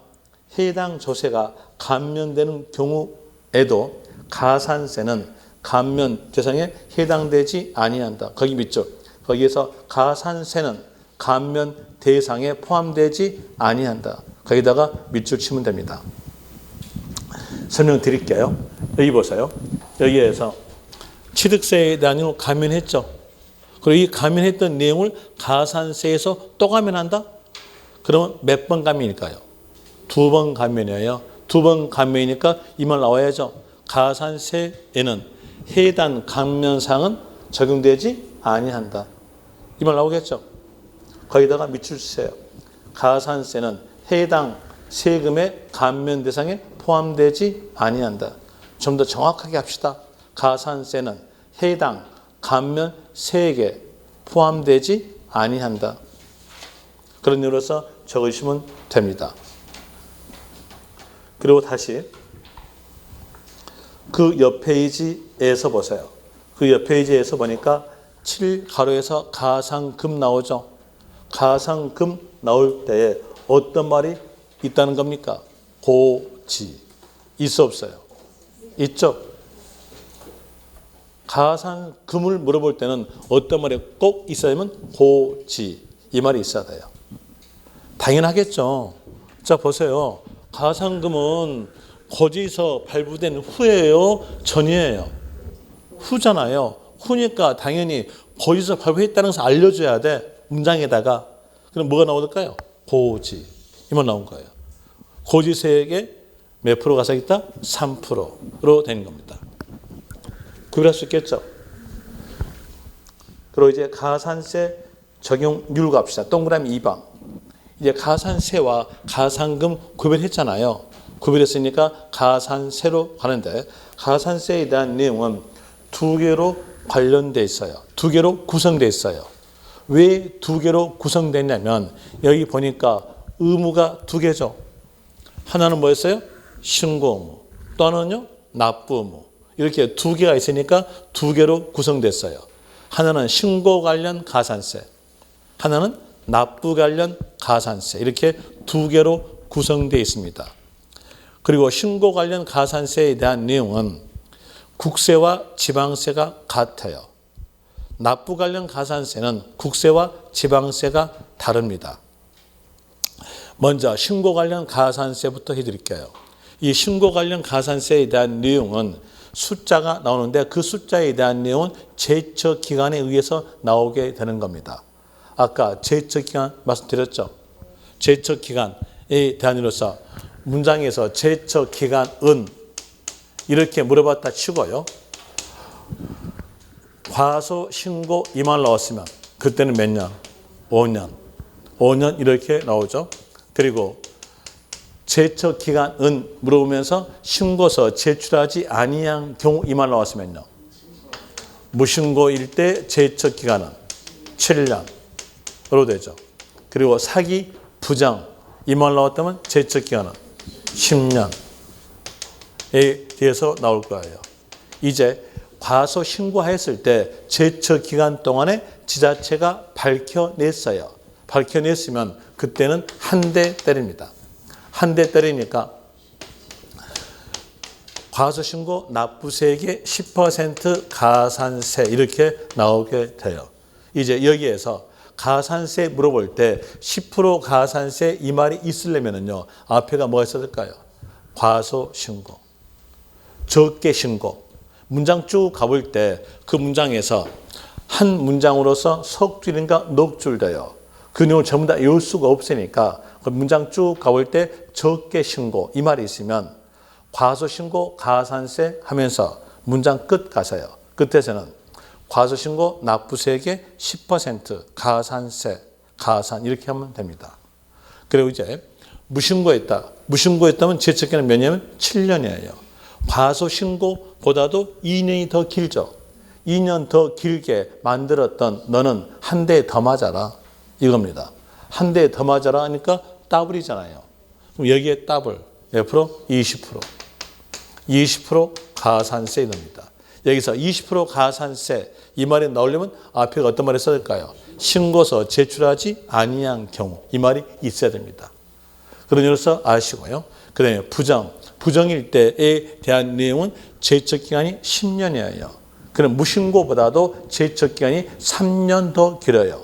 해당 조세가 감면되는 경우에도 가산세는 감면 대상에 해당되지 아니한다. 거기 밑줄. 거기에서 가산세는 감면 대상에 포함되지 아니한다. 거기다가 밑줄 치면 됩니다. 설명드릴게요. 여기 보세요. 여기에서 취득세에 대한 감면했죠. 그리고 이 감면했던 내용을 가산세에서 또 감면한다? 그러면 몇 번 감면일까요? 2번 감면이에요. 2번 감면이니까 이 말 나와야죠. 가산세에는 해당 감면사항은 적용되지 아니한다. 이 말 나오겠죠? 거기다가 밑줄 주세요. 가산세는 해당 세금의 감면 대상에 포함되지 아니한다. 좀 더 정확하게 합시다. 가산세는 해당 감면 세액에 포함되지 아니한다. 그런 의미로서 적으시면 됩니다. 그리고 다시 그 옆 페이지에서 보세요. 그 옆 페이지에서 보니까 7가로에서 가상금 나오죠. 가상금 나올 때에 어떤 말이 있다는 겁니까? 고지. 있어 없어요? 있죠. 가상금을 물어볼 때는 어떤 말이 꼭 있어야면 고지. 이 말이 있어야 돼요. 당연하겠죠. 자 보세요. 가상금은 고지서 발부된 후예요? 전이에요? 후잖아요. 후니까 당연히 고지서 발부했다는 것을 알려줘야 돼. 문장에다가. 그럼 뭐가 나올까요? 고지. 이만 나온 거예요. 고지세액에 몇 프로 가산이 있다? 3%로 되는 겁니다. 구별할 수 있겠죠? 그리고 이제 가산세 적용률 갑시다. 동그라미 2번. 이제 가산세와 가산금 구별했잖아요. 구별했으니까 가산세로 가는데 가산세에 대한 내용은 2개로 관련돼 있어요. 2개로 구성돼 있어요. 왜 2개로 구성됐냐면 여기 보니까 의무가 2개죠. 하나는 뭐였어요? 신고 의무. 또 하나는요? 납부 의무. 이렇게 2개가 있으니까 2개로 구성됐어요. 하나는 신고 관련 가산세. 하나는 납부 관련 가산세. 이렇게 2개로 구성되어 있습니다. 그리고 신고 관련 가산세에 대한 내용은 국세와 지방세가 같아요. 납부 관련 가산세는 국세와 지방세가 다릅니다. 먼저 신고 관련 가산세부터 해드릴게요. 이 신고 관련 가산세에 대한 내용은 숫자가 나오는데 그 숫자에 대한 내용은 제척기간에 의해서 나오게 되는 겁니다. 아까 제척기간 말씀드렸죠. 제척기간에 대한 이로서 문장에서 제척기간은 이렇게 물어봤다 치고요. 과소 신고 이 말 나왔으면 그때는 몇 년? 5년. 5년 이렇게 나오죠. 그리고 제척기간은 물어보면서 신고서 제출하지 아니한 경우 이 말 나왔으면요. 무신고일 때 제척기간은 7년으로 되죠. 그리고 사기 부정 이 말 나왔다면 제척기간은 10년에 대해서 나올 거예요. 이제 과소 신고했을 때 제척기간 동안에 지자체가 밝혀냈어요. 밝혀냈으면 그때는 한 대 때립니다. 한 대 때리니까 과소신고 납부세액의 10% 가산세 이렇게 나오게 돼요. 이제 여기에서 가산세 물어볼 때 10% 가산세 이 말이 있으려면요. 앞에가 뭐가 있어야 될까요? 과소신고, 적게 신고. 문장 쭉 가볼 때 그 문장에서 한 문장으로서 석 줄인가 넉 줄 돼요. 그 내용을 전부 다 외울 수가 없으니까 그 문장 쭉 가볼 때 적게 신고 이 말이 있으면 과소신고 가산세 하면서 문장 끝 가서요. 끝에서는 과소신고 납부세액의 10% 가산세 가산 이렇게 하면 됩니다. 그리고 이제 무신고했다. 무신고했다면 제척기간은 몇 년이면 7년이에요. 과소신고보다도 2년이 더 길죠. 2년 더 길게 만들었던 너는 한 대 더 맞아라. 이겁니다. 한 대 더 맞아라 하니까 더블이잖아요. 그럼 여기에 더블 몇 프로? 20%. 20% 가산세 이겁니다. 여기서 20% 가산세 이 말이 나오려면 앞에 어떤 말이 써야 될까요? 신고서 제출하지 아니한 경우 이 말이 있어야 됩니다. 그런 의미로서 아시고요. 그 다음에 부정일 때에 대한 내용은 제척기간이 10년이에요. 그럼 무신고보다도 제척기간이 3년 더 길어요.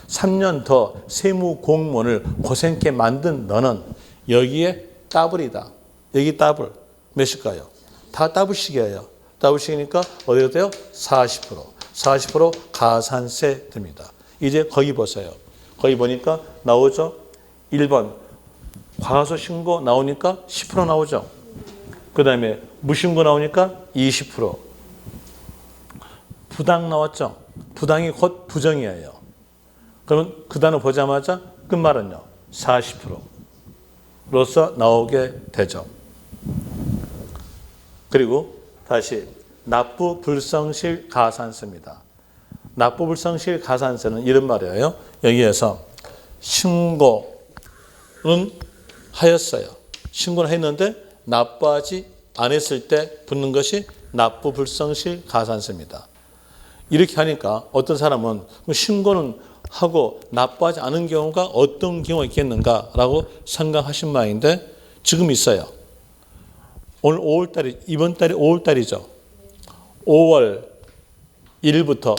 3년 더 세무공무원을 고생케 만든 너는 여기에 더블이다. 여기 더블 몇일까요? 다 더블씩이에요. 더블씩이니까 어디가 돼요? 40%. 40% 가산세 듭니다. 이제 거기 보세요. 거기 보니까 나오죠? 1번 과소 신고 나오니까 10% 나오죠. 그 다음에 무신고 나오니까 20%. 부당 나왔죠. 부당이 곧 부정이에요. 그러면 그 단어 보자마자 끝말은요. 40%로서 나오게 되죠. 그리고 다시 납부 불성실 가산세입니다. 납부 불성실 가산세는 이런 말이에요. 여기에서 신고는 하였어요. 신고는 했는데 납부하지 않았을 때 붙는 것이 납부 불성실 가산세입니다. 이렇게 하니까 어떤 사람은 신고는 하고 납부하지 않은 경우가 어떤 경우가 있겠는가라고 생각하신 모양인데 지금 있어요. 오늘 5월달이 이번 달이 5월달이죠. 5월 1일부터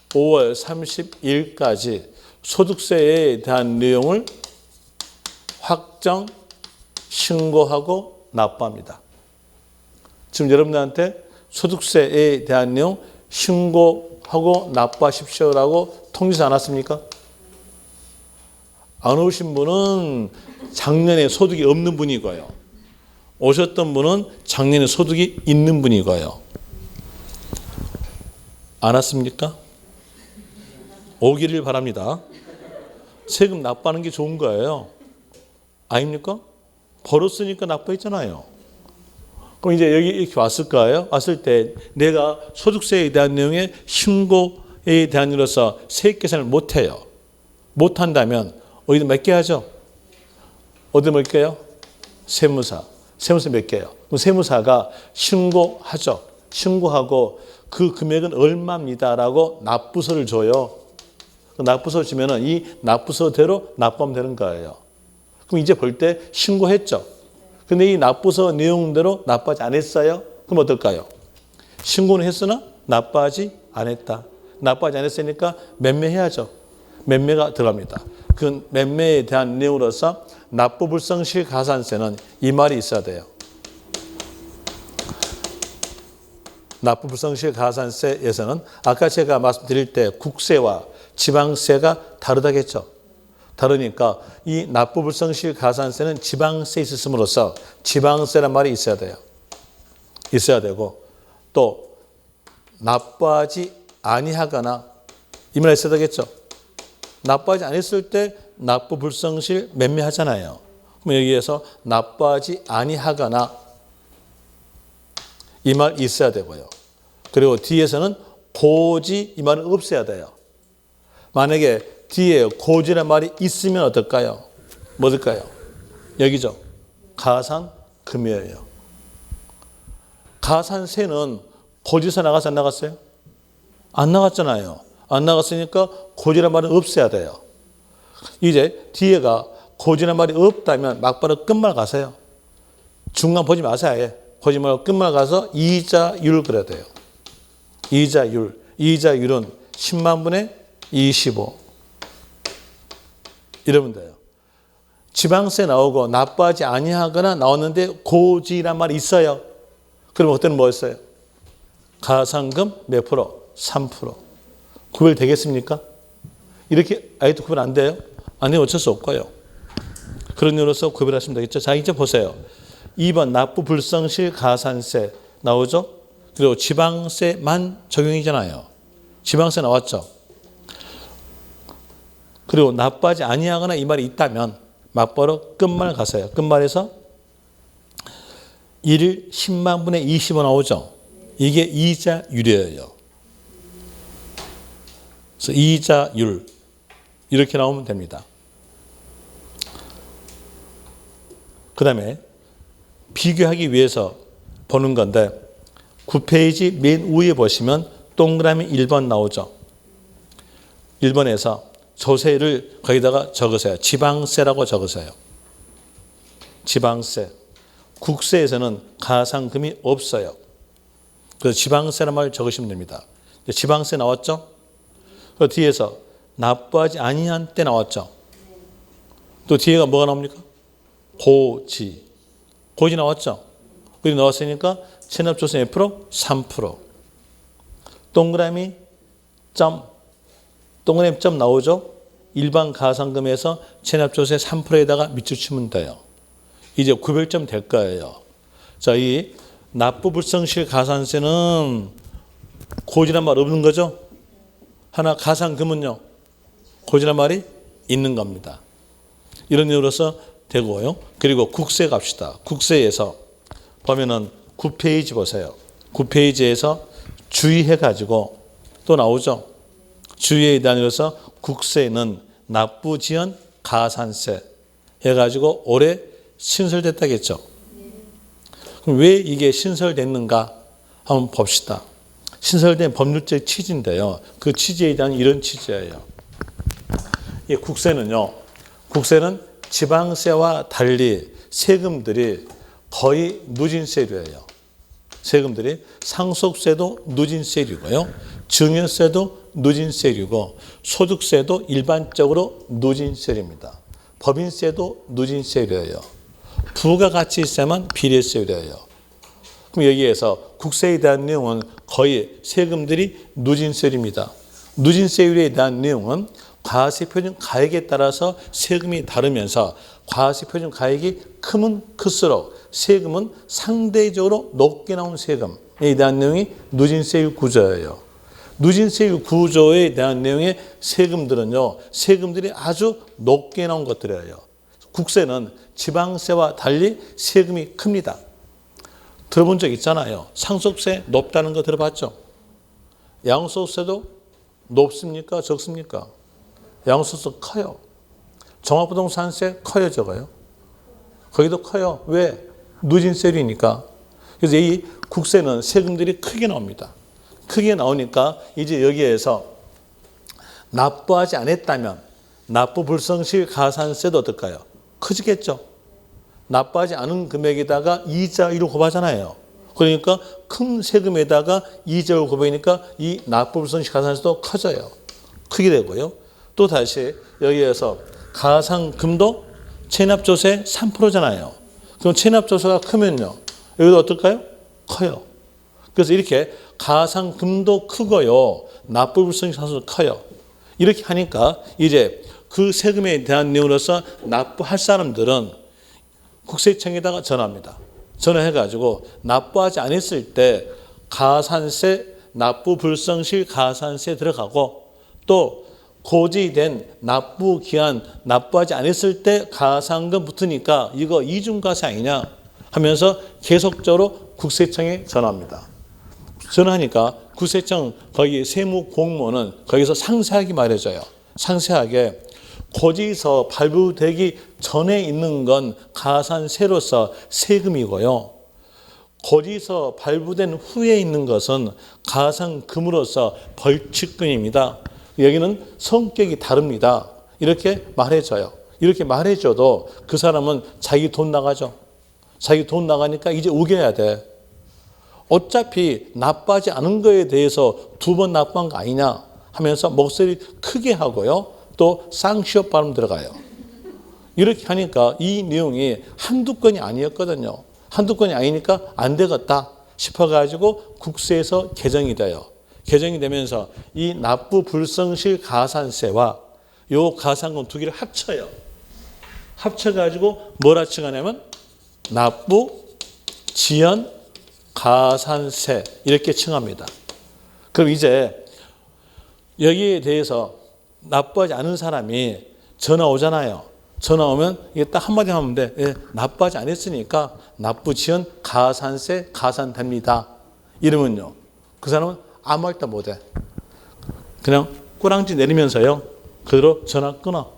5월 30일까지 소득세에 대한 내용을 확정 신고하고 납부합니다. 지금 여러분들한테 소득세에 대한 내용 신고하고 납부하십시오라고 통지서 안 왔습니까? 안 오신 분은 작년에 소득이 없는 분이고요. 오셨던 분은 작년에 소득이 있는 분이고요. 안 왔습니까? 오기를 바랍니다. 세금 납부하는 게 좋은 거예요. 아닙니까? 벌었으니까 납부했잖아요. 그럼 이제 여기 이렇게 왔을 거예요. 왔을 때 내가 소득세에 대한 내용의 신고에 대한 일로서 세액 계산을 못해요. 못한다면 어디다 맡겨야죠? 어디 맡겨요? 세무사. 세무사 몇 개요? 그럼 세무사가 신고하죠. 신고하고 그 금액은 얼마입니다라고 납부서를 줘요. 그 납부서 주면은 이 납부서대로 납부하면 되는 거예요. 그럼 이제 볼 때 신고했죠. 근데 이 납부서 내용대로 납부하지 않았어요? 그럼 어떨까요? 신고는 했으나 납부하지 않았다. 납부하지 않았으니까 매매해야죠. 매매가 들어갑니다. 그 매매에 대한 내용으로서 납부 불성실 가산세는 이 말이 있어야 돼요. 납부 불성실 가산세에서는 아까 제가 말씀드릴 때 국세와 지방세가 다르다고 했죠. 다르니까 이 납부 불성실 가산세는 지방세 있음으로써 지방세란 말이 있어야 돼요. 있어야 되고 또 납부하지 아니하거나 이 말이 있어야 되겠죠. 납부하지 않았을 때 납부 불성실 매매하잖아요. 그럼 여기에서 납부하지 아니하거나 이 말 있어야 되고요. 그리고 뒤에서는 고지 이 말은 없어야 돼요. 만약에 뒤에 고지란 말이 있으면 어떨까요? 뭐일까요? 여기죠. 가산금이에요. 가산세는 고지서 나가서 안 나갔어요? 안 나갔잖아요. 안 나갔으니까 고지란 말은 없어야 돼요. 이제 뒤에가 고지란 말이 없다면 막바로 끝말 가세요. 중간 보지 마세요. 아예. 보지 말고 끝말 가서 이자율 그려야 돼요. 이자율. 이자율은 10만 분의 25. 이러면 돼요. 지방세 나오고 납부하지 아니하거나 나왔는데 고지란 말이 있어요. 그럼 그때는 뭐였어요? 가산금 몇 프로? 3%. 구별되겠습니까? 이렇게 아직도 구별 안 돼요? 안 되면 어쩔 수 없고요. 그런 이유로서 구별하시면 되겠죠. 자, 이제 보세요. 2번 납부 불성실 가산세 나오죠? 그리고 지방세만 적용이잖아요. 지방세 나왔죠? 그리고 납부하지 아니하거나 이 말이 있다면 막바로 끝말 가세요. 끝말에서 1일 10만 분의 25 나오죠? 이게 이자율이에요. 그래서 이자율 이렇게 나오면 됩니다. 그 다음에 비교하기 위해서 보는 건데 9페이지 맨 위에 보시면 동그라미 1번 나오죠. 1번에서 조세를 거기다가 적으세요. 지방세라고 적으세요. 지방세. 국세에서는 가산금이 없어요. 그래서 지방세란 말을 적으시면 됩니다. 지방세 나왔죠? 그 뒤에서 납부하지 아니한 때 나왔죠? 또 뒤에가 뭐가 나옵니까? 고지. 고지 나왔죠? 여기 나왔으니까 체납조세 몇 프로? 3%. 동그라미 점 나오죠? 일반 가산금에서 체납조세 3%에다가 밑줄 치면 돼요. 이제 구별점 될 거예요. 자, 이 납부불성실 가산세는 고지란 말 없는 거죠? 하나 가산금은요? 고지란 말이 있는 겁니다. 이런 이유로서 되고요. 그리고 국세 갑시다. 국세에서 보면은 9페이지 보세요. 9페이지에서 주의해가지고 또 나오죠. 주의에 대한으로서 국세는 납부지연 가산세 해가지고 올해 신설됐다겠죠. 그럼 왜 이게 신설됐는가 한번 봅시다. 신설된 법률적 취지인데요. 그 취지에 대한 이런 취지예요. 이 국세는 지방세와 달리 세금들이 거의 누진세율이에요. 세금들이 상속세도 누진세율이고요. 증여세도 누진세율이고 소득세도 일반적으로 누진세율입니다. 법인세도 누진세율이에요. 부가가치세만 비례세율이에요. 그럼 여기에서 국세에 대한 내용은 거의 세금들이 누진세율입니다. 누진세율에 대한 내용은 과세표준 가액에 따라서 세금이 다르면서 과세표준 가액이 크면 클수록 세금은 상대적으로 높게 나온 세금에 대한 내용이 누진세율 구조예요. 누진세율 구조에 대한 내용의 세금들은요, 세금들이 아주 높게 나온 것들이에요. 국세는 지방세와 달리 세금이 큽니다. 들어본 적 있잖아요. 상속세 높다는 거 들어봤죠? 양도소득세도 높습니까? 적습니까? 양도소득세 커요. 종합부동산세 커요, 적어요? 거기도 커요. 왜? 누진세율이니까. 그래서 이 국세는 세금들이 크게 나옵니다. 크게 나오니까 이제 여기에서 납부하지 않았다면 납부불성실 가산세도 어떨까요? 커지겠죠. 납부하지 않은 금액에다가 이자율을 곱하잖아요. 그러니까 큰 세금에다가 이자율을 곱하니까 이 납부불성실 가산세도 커져요. 크게 되고요. 또 다시 여기에서 가산금도 체납조세 3%잖아요. 그럼 체납조세가 크면요. 여기도 어떨까요? 커요. 그래서 이렇게 가산금도 크고요. 납부불성실 가산세도 커요. 이렇게 하니까 이제 그 세금에 대한 내용으로서 납부할 사람들은 국세청에다가 전화합니다. 전화해가지고 납부하지 않았을 때 가산세, 납부불성실 가산세 들어가고 또 고지된 납부기한 납부하지 않았을 때 가산금 붙으니까 이거 이중과세 아니냐 하면서 계속적으로 국세청에 전화합니다. 전화하니까 국세청 거기 세무공무원은 거기서 상세하게 말해줘요. 상세하게 고지서 발부되기 전에 있는 건 가산세로서 세금이고요. 고지서 발부된 후에 있는 것은 가산금으로서 벌칙금입니다. 여기는 성격이 다릅니다. 이렇게 말해줘요. 이렇게 말해줘도 그 사람은 자기 돈 나가죠. 자기 돈 나가니까 이제 우겨야 돼. 어차피 납부하지 않은 거에 대해서 2번 납부한 거 아니냐 하면서 목소리 크게 하고요. 또 쌍시옷 발음 들어가요. 이렇게 하니까 이 내용이 한두 건이 아니었거든요. 한두 건이 아니니까 안 되겠다 싶어가지고 국세에서 개정이 돼요. 개정이 되면서 이 납부불성실 가산세와 요 가산금 두 개를 합쳐요. 합쳐가지고 뭘 합쳐가냐면 납부지연 가산세 이렇게 칭합니다. 그럼 이제 여기에 대해서 납부하지 않은 사람이 전화 오잖아요. 전화 오면 이게 딱 한마디 하면 돼. 예, 납부하지 않았으니까 납부지연 가산세 가산됩니다. 이러면요. 그 사람은 아무 말도 못해. 그냥 꼬랑지 내리면서요. 그대로 전화 끊어.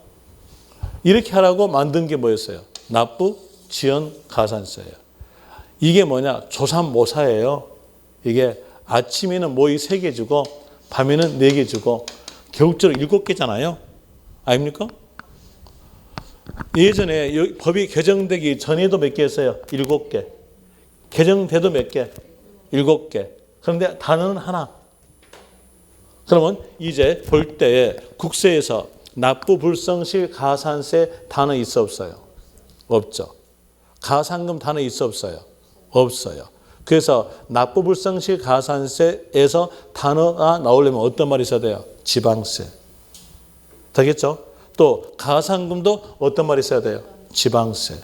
이렇게 하라고 만든 게 뭐였어요? 납부 지연 가산세예요. 이게 뭐냐? 조삼모사예요. 이게 아침에는 모의 3개 주고 밤에는 4개 주고 겨울적으로 7개잖아요. 아닙니까? 예전에 법이 개정되기 전에도 몇 개였어요? 7개. 개정돼도 몇 개? 7개. 그런데 단어는 하나. 그러면 이제 볼 때에 국세에서 납부 불성실 가산세 단어 있어 없어요? 없죠. 가산금 단어 있어 없어요? 없어요. 그래서 납부 불성실 가산세에서 단어가 나오려면 어떤 말이 있어야 돼요? 지방세. 되겠죠? 또 가산금도 어떤 말이 있어야 돼요? 지방세.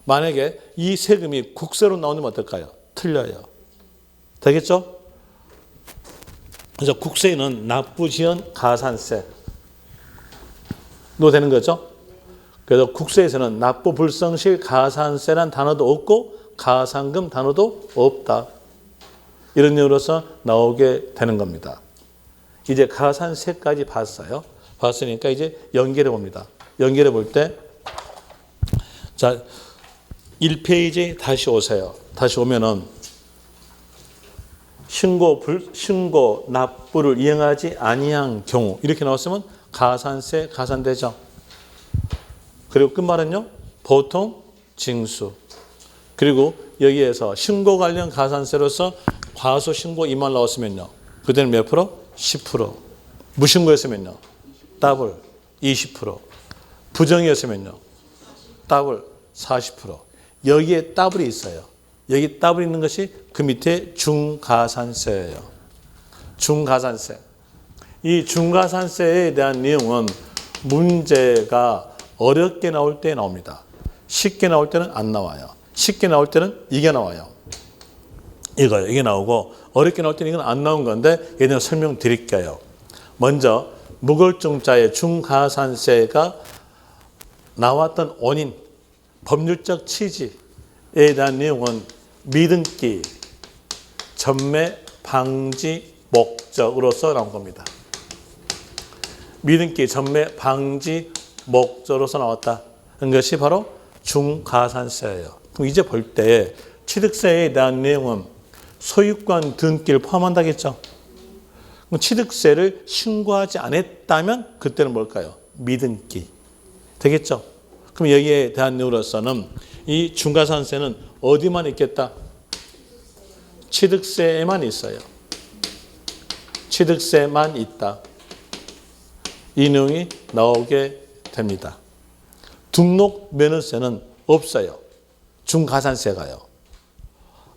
만약에 이 세금이 국세로 나오면 어떨까요? 틀려요. 되겠죠? 그래서 국세에는 납부 지연 가산세로 되는 거죠. 그래서 국세에서는 납부 불성실 가산세란 단어도 없고 가산금 단어도 없다. 이런 내용으로서 나오게 되는 겁니다. 이제 가산세까지 봤어요. 봤으니까 이제 연결해 봅니다. 연결해 볼 때, 자, 1페이지 다시 오세요. 다시 오면은 신고 납부를 이행하지 아니한 경우 이렇게 나왔으면 가산세 가산되죠. 그리고 끝말은요, 보통 징수. 그리고 여기에서 신고 관련 가산세로서 과소 신고 2만 나왔으면요, 그때는 몇 프로? 10%. 무신고였으면요, 더블 20%. 부정이었으면요, 더블 40%. 여기에 더블이 있어요. 여기 더블이 있는 것이 그 밑에 중가산세예요. 중가산세. 이 중가산세에 대한 내용은 문제가 어렵게 나올 때 나옵니다. 쉽게 나올 때는 안 나와요. 쉽게 나올 때는 이게 나와요. 이거요. 이게 나오고 어렵게 나올 때는 이건 안 나온 건데 얘는 설명드릴게요. 먼저 무결중자의 중가산세가 나왔던 원인, 법률적 취지에 대한 내용은 미등기, 전매, 방지, 목적으로서 나온 겁니다. 미등기, 전매, 방지, 목적으로서 나왔다. 이것이 바로 중가산세예요. 그럼 이제 볼 때 취득세에 대한 내용은 소유권 등기를 포함한다겠죠. 그럼 취득세를 신고하지 않았다면 그때는 뭘까요? 미등기. 되겠죠? 그럼 여기에 대한 내용으로서는 이 중가산세는 어디만 있겠다? 취득세에만 있어요. 취득세만 있다. 이 내용이 나오게 됩니다. 등록면허세는 없어요. 중가산세가요.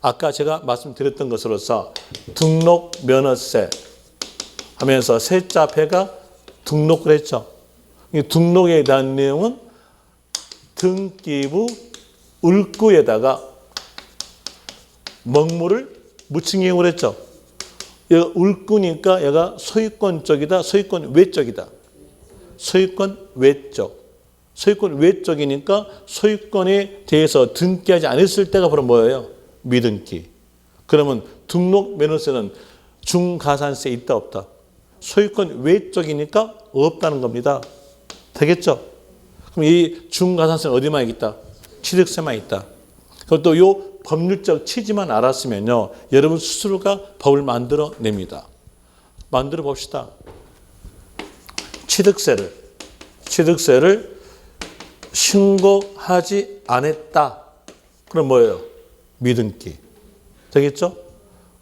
아까 제가 말씀드렸던 것으로서 등록면허세 하면서 세자폐가 등록을 했죠. 이 등록에 대한 내용은 등기부 을구에다가 먹물을 묻힌 경우를 했죠. 얘가 을구니까 얘가 소유권 쪽이다, 소유권 외쪽이다. 소유권 외쪽. 소유권 외쪽이니까 소유권에 대해서 등기하지 않았을 때가 바로 뭐예요? 미등기. 그러면 등록면허세는 중가산세 있다 없다? 소유권 외쪽이니까 없다는 겁니다. 되겠죠? 그럼 이 중가산세는 어디만 있다? 취득세만 있다. 그것도 이 법률적 취지만 알았으면요, 여러분 스스로가 법을 만들어 냅니다. 만들어 봅시다. 취득세를 신고하지 않았다. 그럼 뭐예요? 미등기. 되겠죠?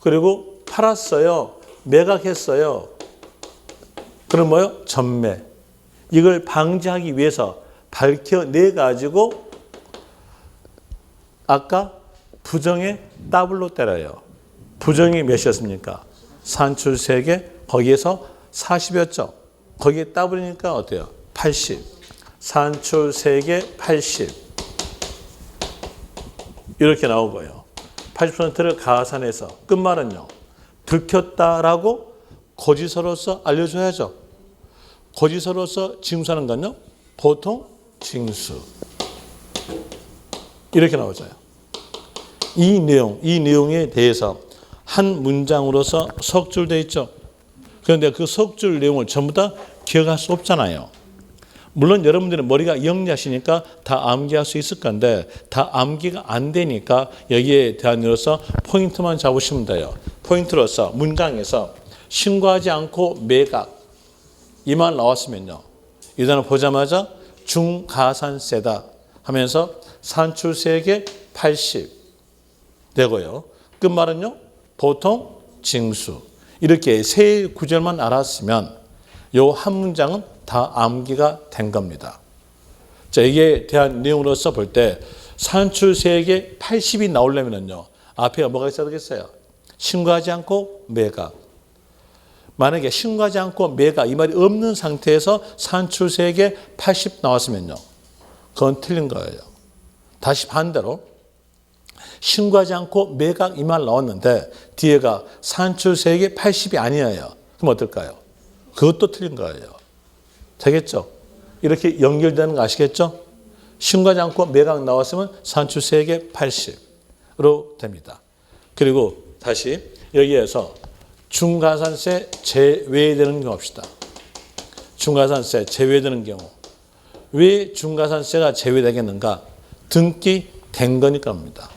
그리고 팔았어요. 매각했어요. 그럼 뭐예요? 전매. 이걸 방지하기 위해서 밝혀내가지고 아까 부정에 더블로 때려요. 부정이 몇이었습니까? 산출 3개, 거기에서 40이었죠. 거기에 더블이니까 어때요? 80. 산출 3개, 80. 이렇게 나오고요. 80%를 가산해서 끝말은요, 들켰다라고 고지서로서 알려줘야죠. 고지서로서 징수하는 건요, 보통 징수. 이렇게 나오죠. 이 내용에 대해서 한 문장으로서 석줄되어 있죠. 그런데 그 석줄 내용을 전부 다 기억할 수 없잖아요. 물론 여러분들은 머리가 영리하시니까 다 암기할 수 있을 건데 다 암기가 안 되니까 여기에 대한 이로서 포인트만 잡으시면 돼요. 포인트로서 문장에서 신고하지 않고 매각 이 말 나왔으면요. 이 단어 보자마자 중가산세다 하면서 산출세액의 80 되고요. 끝말은요. 보통 징수 이렇게 세 구절만 알았으면 요 한 문장은 다 암기가 된 겁니다. 자, 이게 대한 내용으로서 볼 때 산출세액의 80이 나오려면요. 앞에 뭐가 있어야 되겠어요? 신고하지 않고 매각. 만약에 신고하지 않고 매각 이 말이 없는 상태에서 산출세액의 80 나왔으면요. 그건 틀린 거예요. 다시 반대로 신고하지 않고 매각 이 말 나왔는데 뒤에가 산출세액의 80이 아니에요. 그럼 어떨까요? 그것도 틀린 거예요. 되겠죠? 이렇게 연결되는 거 아시겠죠? 신고하지 않고 매각 나왔으면 산출세액의 80으로 됩니다. 그리고 다시 여기에서 중가산세 제외되는 경우 봅시다. 중가산세 제외되는 경우. 왜 중가산세가 제외되겠는가? 등기된 거니까 합니다.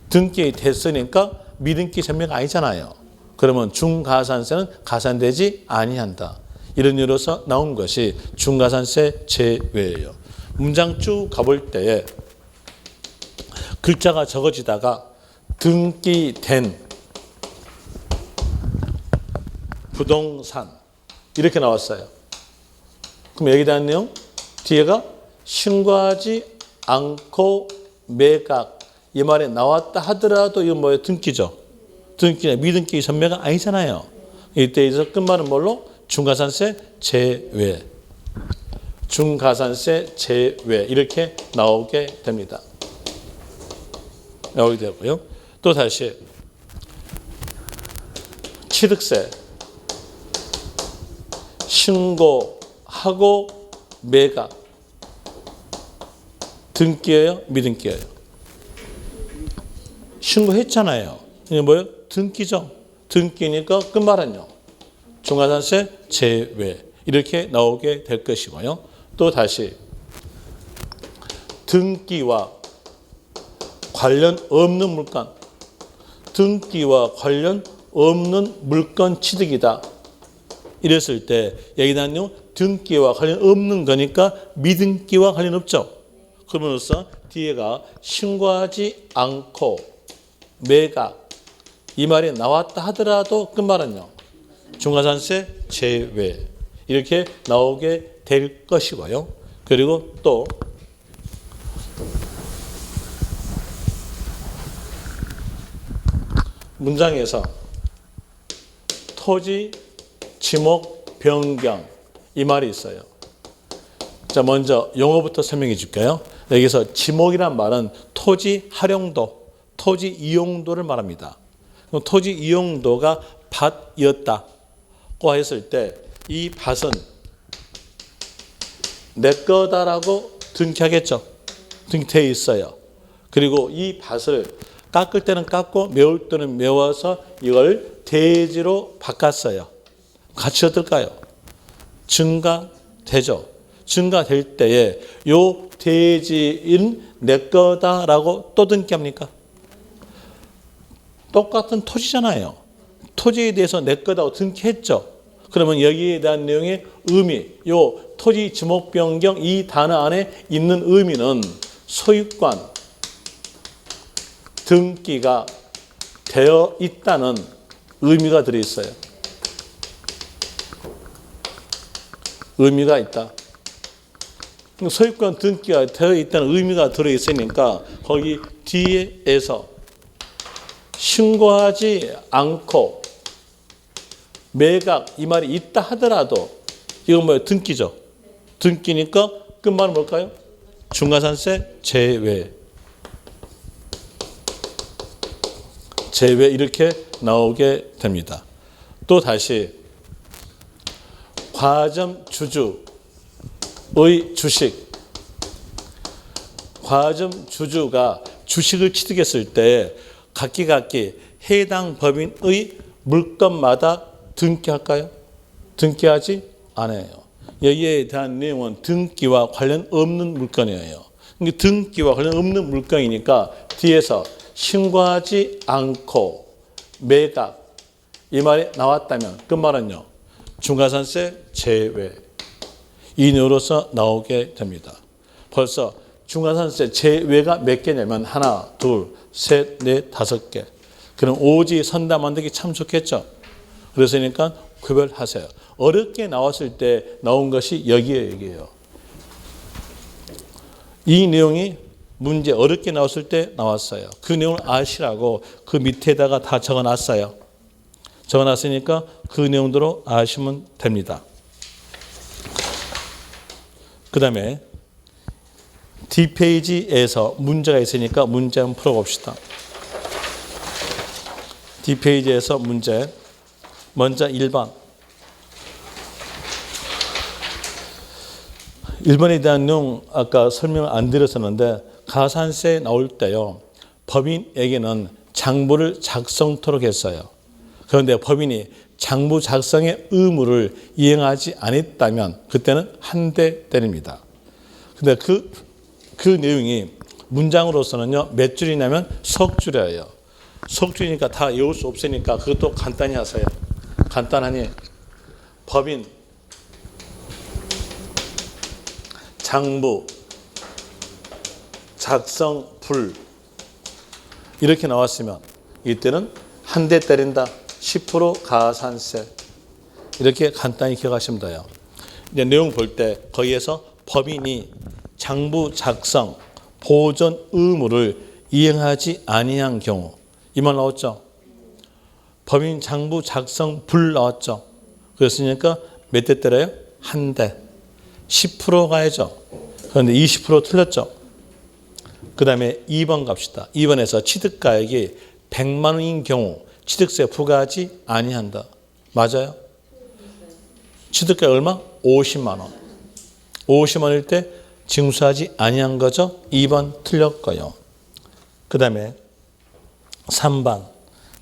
등기됐으니까 미등기 전매가 아니잖아요. 그러면 중가산세는 가산되지 아니한다. 이런 이유로서 나온 것이 중가산세 제외예요. 문장 쭉 가볼 때에 글자가 적어지다가 등기된 부동산 이렇게 나왔어요. 그럼 여기에 대한 내용 뒤에가 신고하지 않고 매각 이 말에 나왔다 하더라도 이건 뭐예요? 등기죠. 등기냐 미등기 전매가 아니잖아요. 이때에서 끝말은 뭘로? 중가산세 제외. 중가산세 제외 이렇게 나오게 됩니다. 나오게 되고요. 또 다시 취득세 신고하고 매각 등기예요? 미등기예요? 신고했잖아요. 이게 뭐예요? 등기죠. 등기니까 끝말은요. 중가산세 제외 이렇게 나오게 될 것이고요. 또 다시 등기와 관련 없는 물건 등기와 관련 없는 물건 취득이다. 이랬을 때 여기다 내용 등기와 관련 없는 거니까 미등기와 관련 없죠. 그러면서 뒤에가 신고하지 않고 매각 이 말이 나왔다 하더라도 끝말은요. 중가산세 제외 이렇게 나오게 될 것이고요. 그리고 또 문장에서 토지 지목 변경 이 말이 있어요. 자, 먼저 용어부터 설명해 줄게요. 여기서 지목이란 말은 토지 활용도, 토지 이용도를 말합니다. 토지 이용도가 밭이었다고 했을 때 이 밭은 내 거다라고 등기하겠죠. 등기되어 있어요. 그리고 이 밭을 깎을 때는 깎고 메울 때는 메워서 이걸 대지로 바꿨어요. 가치 어떨까요? 증가되죠. 증가될 때에 요 대지인 내 거다라고 또 등기합니까? 똑같은 토지잖아요. 토지에 대해서 내 거다고 등기했죠. 그러면 여기에 대한 내용의 의미, 요 토지 지목 변경 이 단어 안에 있는 의미는 소유권 등기가 되어 있다는 의미가 들어있어요. 의미가 있다. 소유권 등기가 되어 있다는 의미가 들어있으니까 거기 뒤에서 신고하지 않고 매각 이 말이 있다 하더라도 이건 뭐예요? 등기죠. 등기니까 끝말은 뭘까요? 중가산세 제외. 제외 이렇게 나오게 됩니다. 또 다시 과점 주주의 주식. 과점 주주가 주식을 취득했을 때 각기 해당 법인의 물건마다 등기할까요? 등기하지 않아요. 여기에 대한 내용은 등기와 관련 없는 물건이에요. 등기와 관련 없는 물건이니까 뒤에서 신고하지 않고 매각 이 말이 나왔다면 그 말은요. 중과산세 제외 이 내용으로서 나오게 됩니다. 벌써 중과산세 제외가 몇 개냐면 하나, 둘, 셋, 넷, 다섯 개. 그럼 오지 선다 만들기 참 좋겠죠. 그래서니까 구별하세요. 어렵게 나왔을 때 나온 것이 여기에요. 이 내용이 문제 어렵게 나왔을 때 나왔어요. 그 내용을 아시라고 그 밑에다가 다 적어놨어요. 적어놨으니까 그 내용대로 아시면 됩니다. 그 다음에 D페이지에서 문제가 있으니까 문제 한번 풀어봅시다. D페이지에서 문제 먼저 1번 1번에 대한 내용 아까 설명을 안 드렸었는데 가산세 나올 때요. 법인에게는 장부를 작성토록 했어요. 그런데 법인이 장부 작성의 의무를 이행하지 않았다면 그때는 한 대 때립니다. 근데 그 내용이 문장으로서는요. 몇 줄이냐면 석 줄이에요. 석 줄이니까 다 외울 수 없으니까 그것도 간단히 하세요. 간단하니 법인 장부 작성 불 이렇게 나왔으면 이때는 한 대 때린다. 10% 가산세 이렇게 간단히 기억하시면 돼요. 이제 내용 볼 때 거기에서 법인이 장부 작성 보존 의무를 이행하지 아니한 경우 이 말 나왔죠. 법인 장부 작성 불 나왔죠. 그랬으니까 몇 대 때려요? 한 대. 10% 가야죠. 그런데 20% 틀렸죠. 그 다음에 2번 갑시다. 2번에서 취득가액이 100만 원인 경우 취득세 부과하지 아니한다. 맞아요? 취득가액 얼마? 50만 원. 50만 원일 때 징수하지 아니한 거죠. 2번 틀렸고요. 그 다음에 3번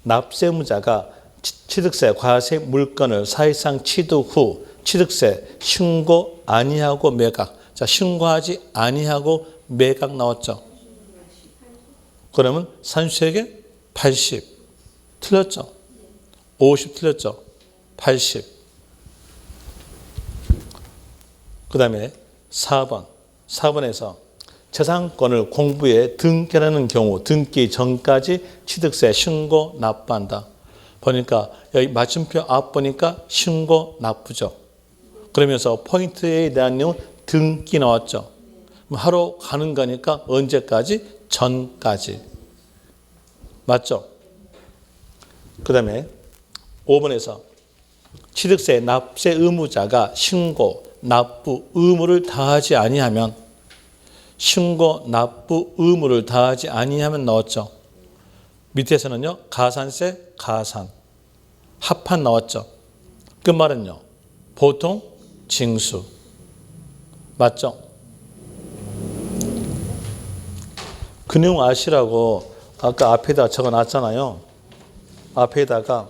납세의무자가 취득세 과세 물건을 사실상 취득 후 취득세 신고 아니하고 매각. 자, 신고하지 아니하고 매각 나왔죠. 그러면 산수액에 80 틀렸죠. 50 틀렸죠. 80. 그 다음에 4번에서 재산권을 공부에 등기하는 경우 등기 전까지 취득세 신고 납부한다. 보니까 여기 맞춤표 앞 보니까 신고 납부죠. 그러면서 포인트에 대한 내용 등기 나왔죠. 하러 가는 거니까 언제까지? 전까지. 맞죠? 그 다음에 5번에서 취득세 납세 의무자가 신고 납부 의무를 다하지 아니하면 신고 납부 의무를 다하지 아니하면 나왔죠. 밑에서는요. 가산세 가산 합한 나왔죠. 끝말은요. 보통 징수. 맞죠? 그 내용 아시라고 아까 앞에다 적어놨잖아요. 앞에다가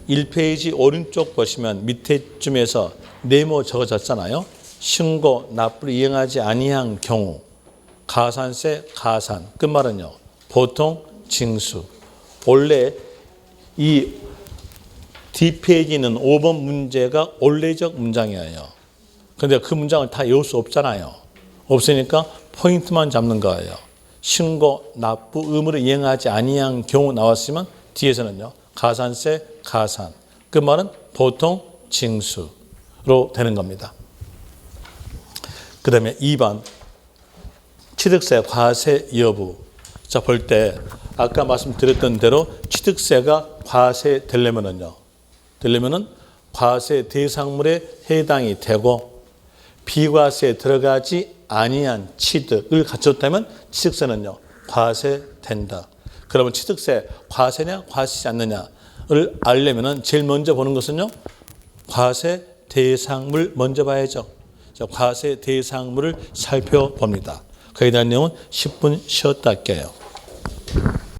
1페이지 오른쪽 보시면 밑에쯤에서 네모 적어졌잖아요. 신고 납부를 이행하지 아니한 경우 가산세 가산 끝말은요. 보통 징수. 원래 이 D페이지는 5번 문제가 원래적 문장이에요. 그런데 그 문장을 다 외울 수 없잖아요. 없으니까 포인트만 잡는 거예요. 신고 납부 의무를 이행하지 아니한 경우 나왔으면 뒤에서는요. 가산세 가산. 그 말은 보통 징수로 되는 겁니다. 그 다음에 2번 취득세 과세 여부. 자, 볼 때 아까 말씀드렸던 대로 취득세가 과세 되려면은 과세 대상물에 해당이 되고 비과세에 들어가지 아니한 취득을 갖췄다면 취득세는요. 과세된다. 그러면 취득세 과세냐 과세지 않느냐를 알려면은 제일 먼저 보는 것은요. 과세 대상물 먼저 봐야죠. 과세 대상물을 살펴봅니다. 거기에 대한 내용은 10분 쉬었다 할게요.